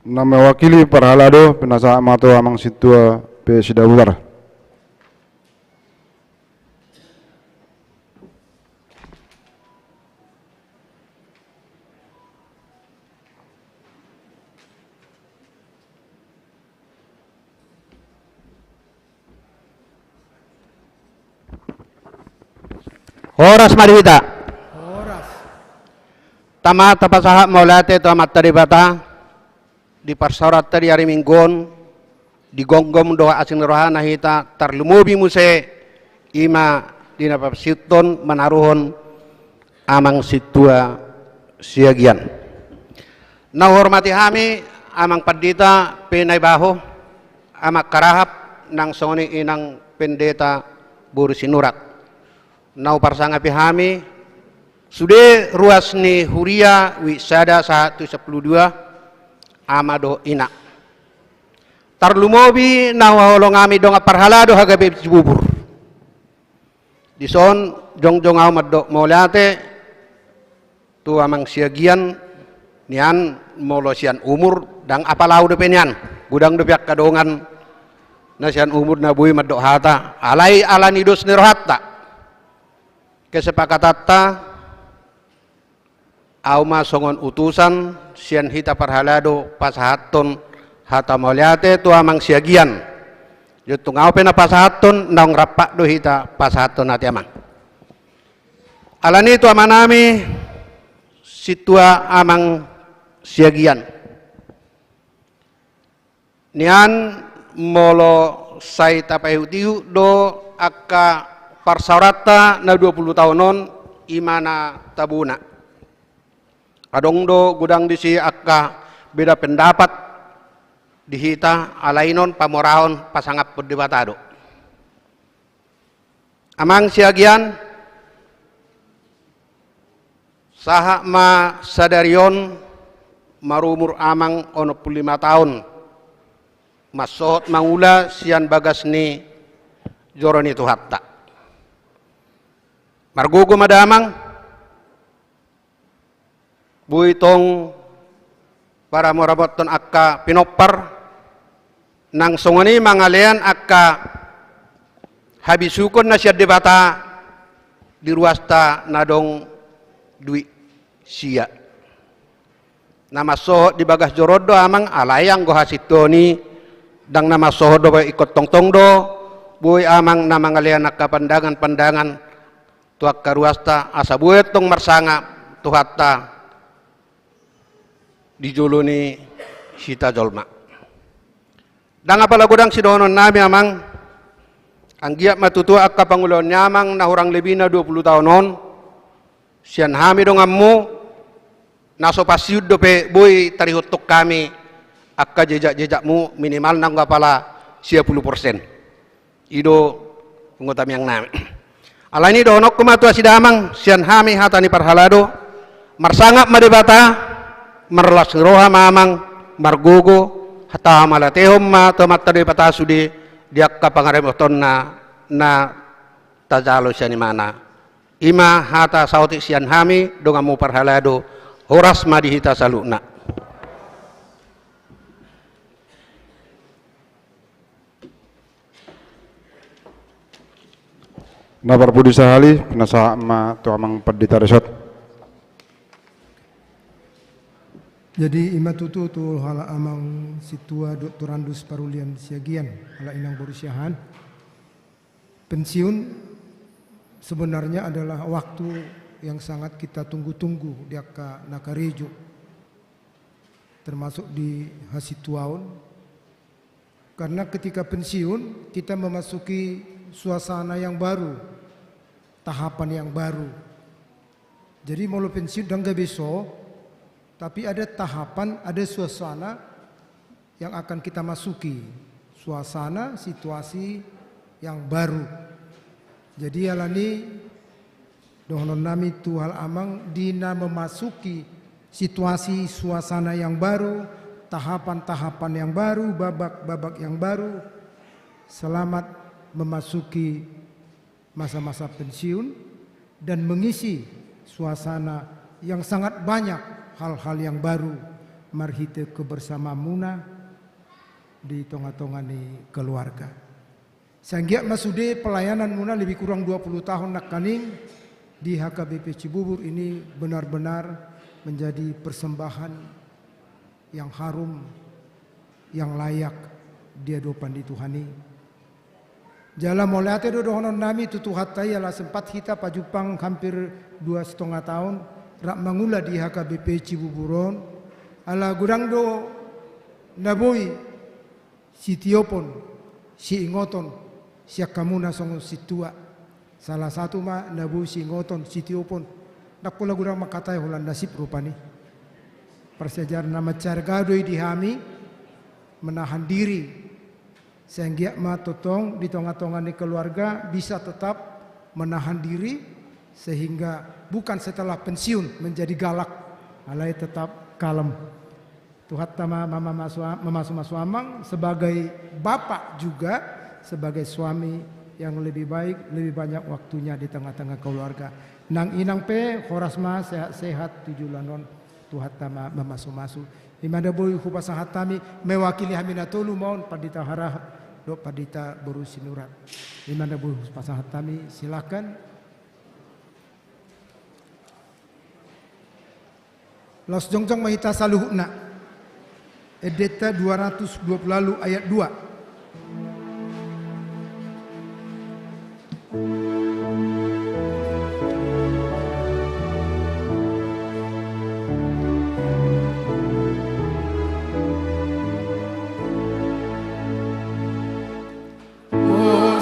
na mewakili parhalado penasa mato amang situa pe Sidabutar. Horas marihita. Horas. Tama tapasaha maulate to mataribata di parsorat tadi hari minggon di gonggom doa asin rohana hita tarlumubi muse ima dina papsiton menaruhon amang situa siagian na hormati hami amang padita penay baho amak karahap nang songoni inang pendeta Bursinurat nau parsanga pihami sude ruas ni huria wisada 112 amado ina tarlumobi nawolong ami donga parhalado hagabe bubur dison jongjong aw maddo molate tu amang siagian nian molosian umur dang apalau de penian gudang de piak kadongan nasian umur na bui maddo hata alai alanidos nirhatta kesepakatatta auma songon utusan sian hita parhalado pasahaton hata moliate tu amang siagian yutung au pena pasahaton naung rapak do hita pasahaton hati amang alani tu amanami situa amang siagian nian molo sai tapahutiu do akka parsaurata na 20 tahunon imana tabuna adong do gudang di si akka beda pendapat dihita alainon pamorahon pasangap perdebatado amang siagian saha ma sadarion marumur amang 15 tahun masohot mangula sian bagas ni joroni tuhatta margugo madamang buitong para moraboton akka pinopar nang songoni mangalean akka habisukon na siya debata di ruasta nadong dui sia nama soho di bagas jorodo amang alayang go hasitoni dang nama soho do ikot tongtong do boy amang na mangalean akka pandangan tuak karuasta asa buet tong marsanga tuhatta dijuluni sita jolma dang apala gudang sidonon nami amang ang giyak matutua akka pangulon nyamang na hurang lebih na 20 tahun on sian hami dong ammu naso pasiud dope boy tarihutuk kami akka jejak-jejakmu minimal nang apala 10% ido ngotami yang nami ala ini donok kumatua sidamang sian hami hatani parhalado marsangap madebata merlas roha mamang margogo hata malatehom ma tomat tadi pata sudi diak kapangaremoton na tajalo siani mana ima hata sauti sian hami dongamu parhalado horas madihita saluna Napar Budi Sahali, nasa ma tu amang Pendeta Resort. Jadi imatutu tu hala amang situa Dr. Andus Parulian Siagian hala inang berusiahan. Pensiun sebenarnya adalah waktu yang sangat kita tunggu-tunggu di akka nakarejo. Termasuk di hasituaun. Karena ketika pensiun kita memasuki suasana yang baru. Tahapan yang baru. Jadi mau pensiun dan gak besok, tapi ada tahapan, ada suasana yang akan kita masuki. Suasana, situasi yang baru. Jadi alani dohonon nami tuhal amang dina memasuki situasi suasana yang baru, tahapan-tahapan yang baru, babak-babak yang baru. Selamat memasuki masa-masa pensiun dan mengisi suasana yang sangat banyak hal-hal yang baru marhite kebersamaan muna di tonga-tongani keluarga. Sanggiak masude pelayanan muna lebih kurang 20 tahun nak kaning di HKBP Cibubur ini benar-benar menjadi persembahan yang harum, yang layak di hadapan di Tuhani. Jala molate do dohonon nami tutu hatai ala sempat kita pajupang hampir 2,5 tahun rak mangula di HKBP Cibuburon ala gudang do naboi si tiopon si ingoton siak kamuna songo situa salah satu ma naboi si ingoton si tiopon nak pula gudang makatai hulan nasib rupani persejar nama cargadoi dihami menahan diri sehingga ma totong di tongah-tongah keluarga bisa tetap menahan diri sehingga bukan setelah pensiun menjadi galak, alai tetap kalem. Tuhat tama mama masu amang sebagai bapak juga sebagai suami yang lebih baik, lebih banyak waktunya di tengah-tengah keluarga. Nang inang pe horasma sehat-sehat 7 lanon tuhat tama masu. Imanda boy hupasahat tami mewakili haminatolu mohon Pandita Harah do Pandita Borusinurat. Imanda boy hupasahat tami silakan. Los jongjong mahita saluhna. Edeta 220 lalu ayat 2. Oh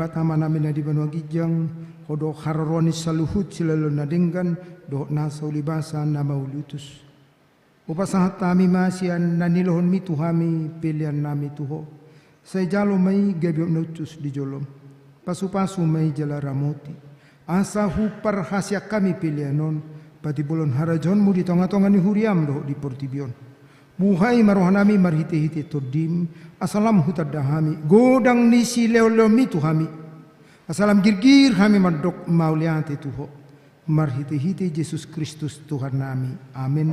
batama namin na di banwa gijang hodo hararoni saluhut silalo nadinggan do nasa ulibasa na maulutus. Upasahat tami masian nanilohon mi tuhami pilihan nami tuho. Say jalo may gabiok nutus di jolom. Pasu-pasu may jala ramoti. Asa hupar hasya kami pilihanon. Pati bulon harajon mu di tonga-tonga ni huriam do di portibion. Buhay marohanami marhite-hite todim. Asalam hutadahami. Godang nisi leo-leo mi tuhami. Asalam girgir hami madok mauliante tuho. Marhite-hite Yesus Kristus Tuhan nami. Amin.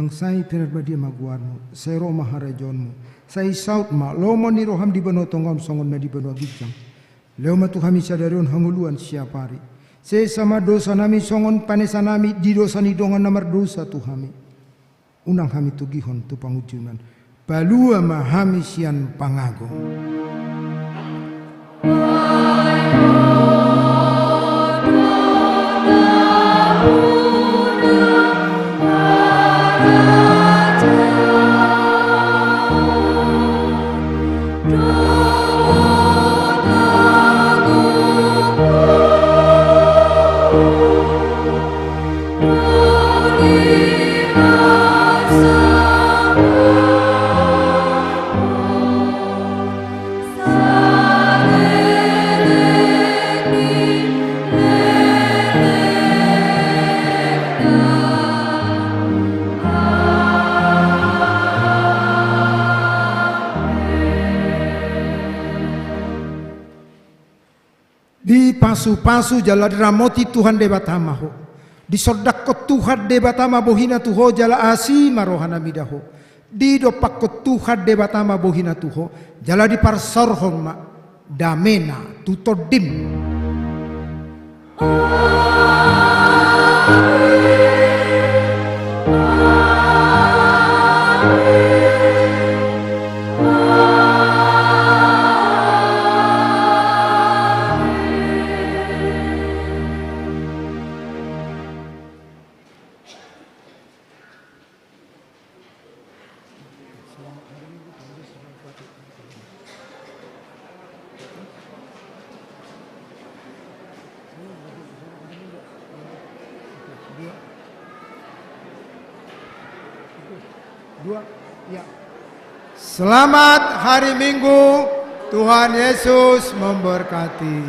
Sai penerbadia maguarmu, sai roma harajonmu, sai saut ma lomo ni roham di bano tongon songon na di bano gijang. Leoma tuhami sadarion hanguluan siapari. Sai sama dosa nami songon panesa nami di dosa ni dongan namar dosa tuhami. Unang hami tugihon tu pangujunan. Balua ma hami sian pangago. Pasu-pasu jala ramoti Tuhan debatama ho. Di sordakko Tuhan debatama bohina tuho jala asi marohana midaho. Di dopakko Tuhan debatama bohina tuho jala di parsorhon ma damena tutodim. Selamat hari Minggu, Tuhan Yesus memberkati.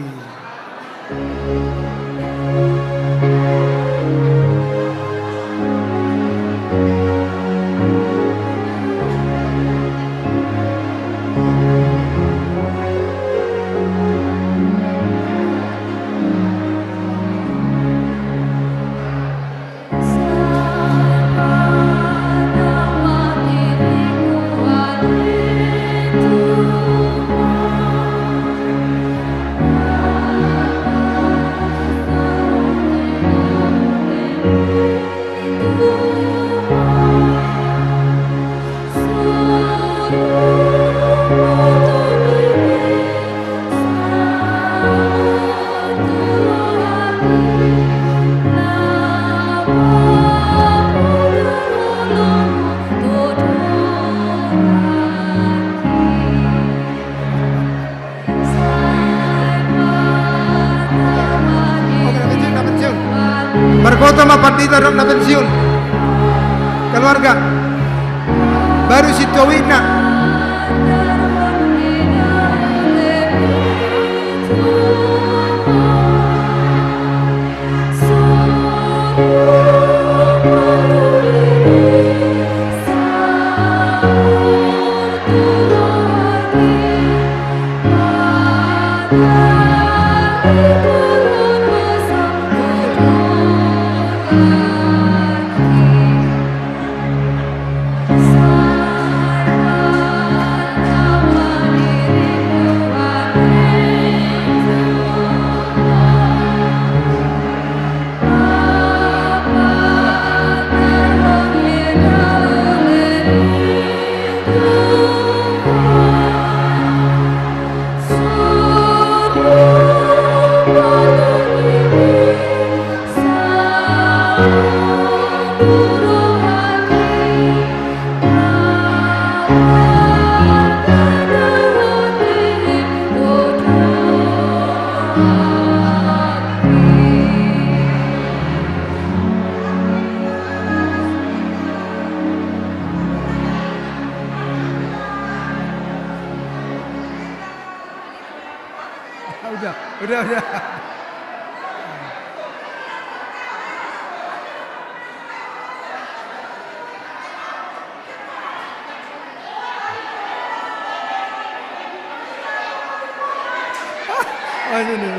Markota mapandita na pensiun keluarga baru si Towina Udah. Ini.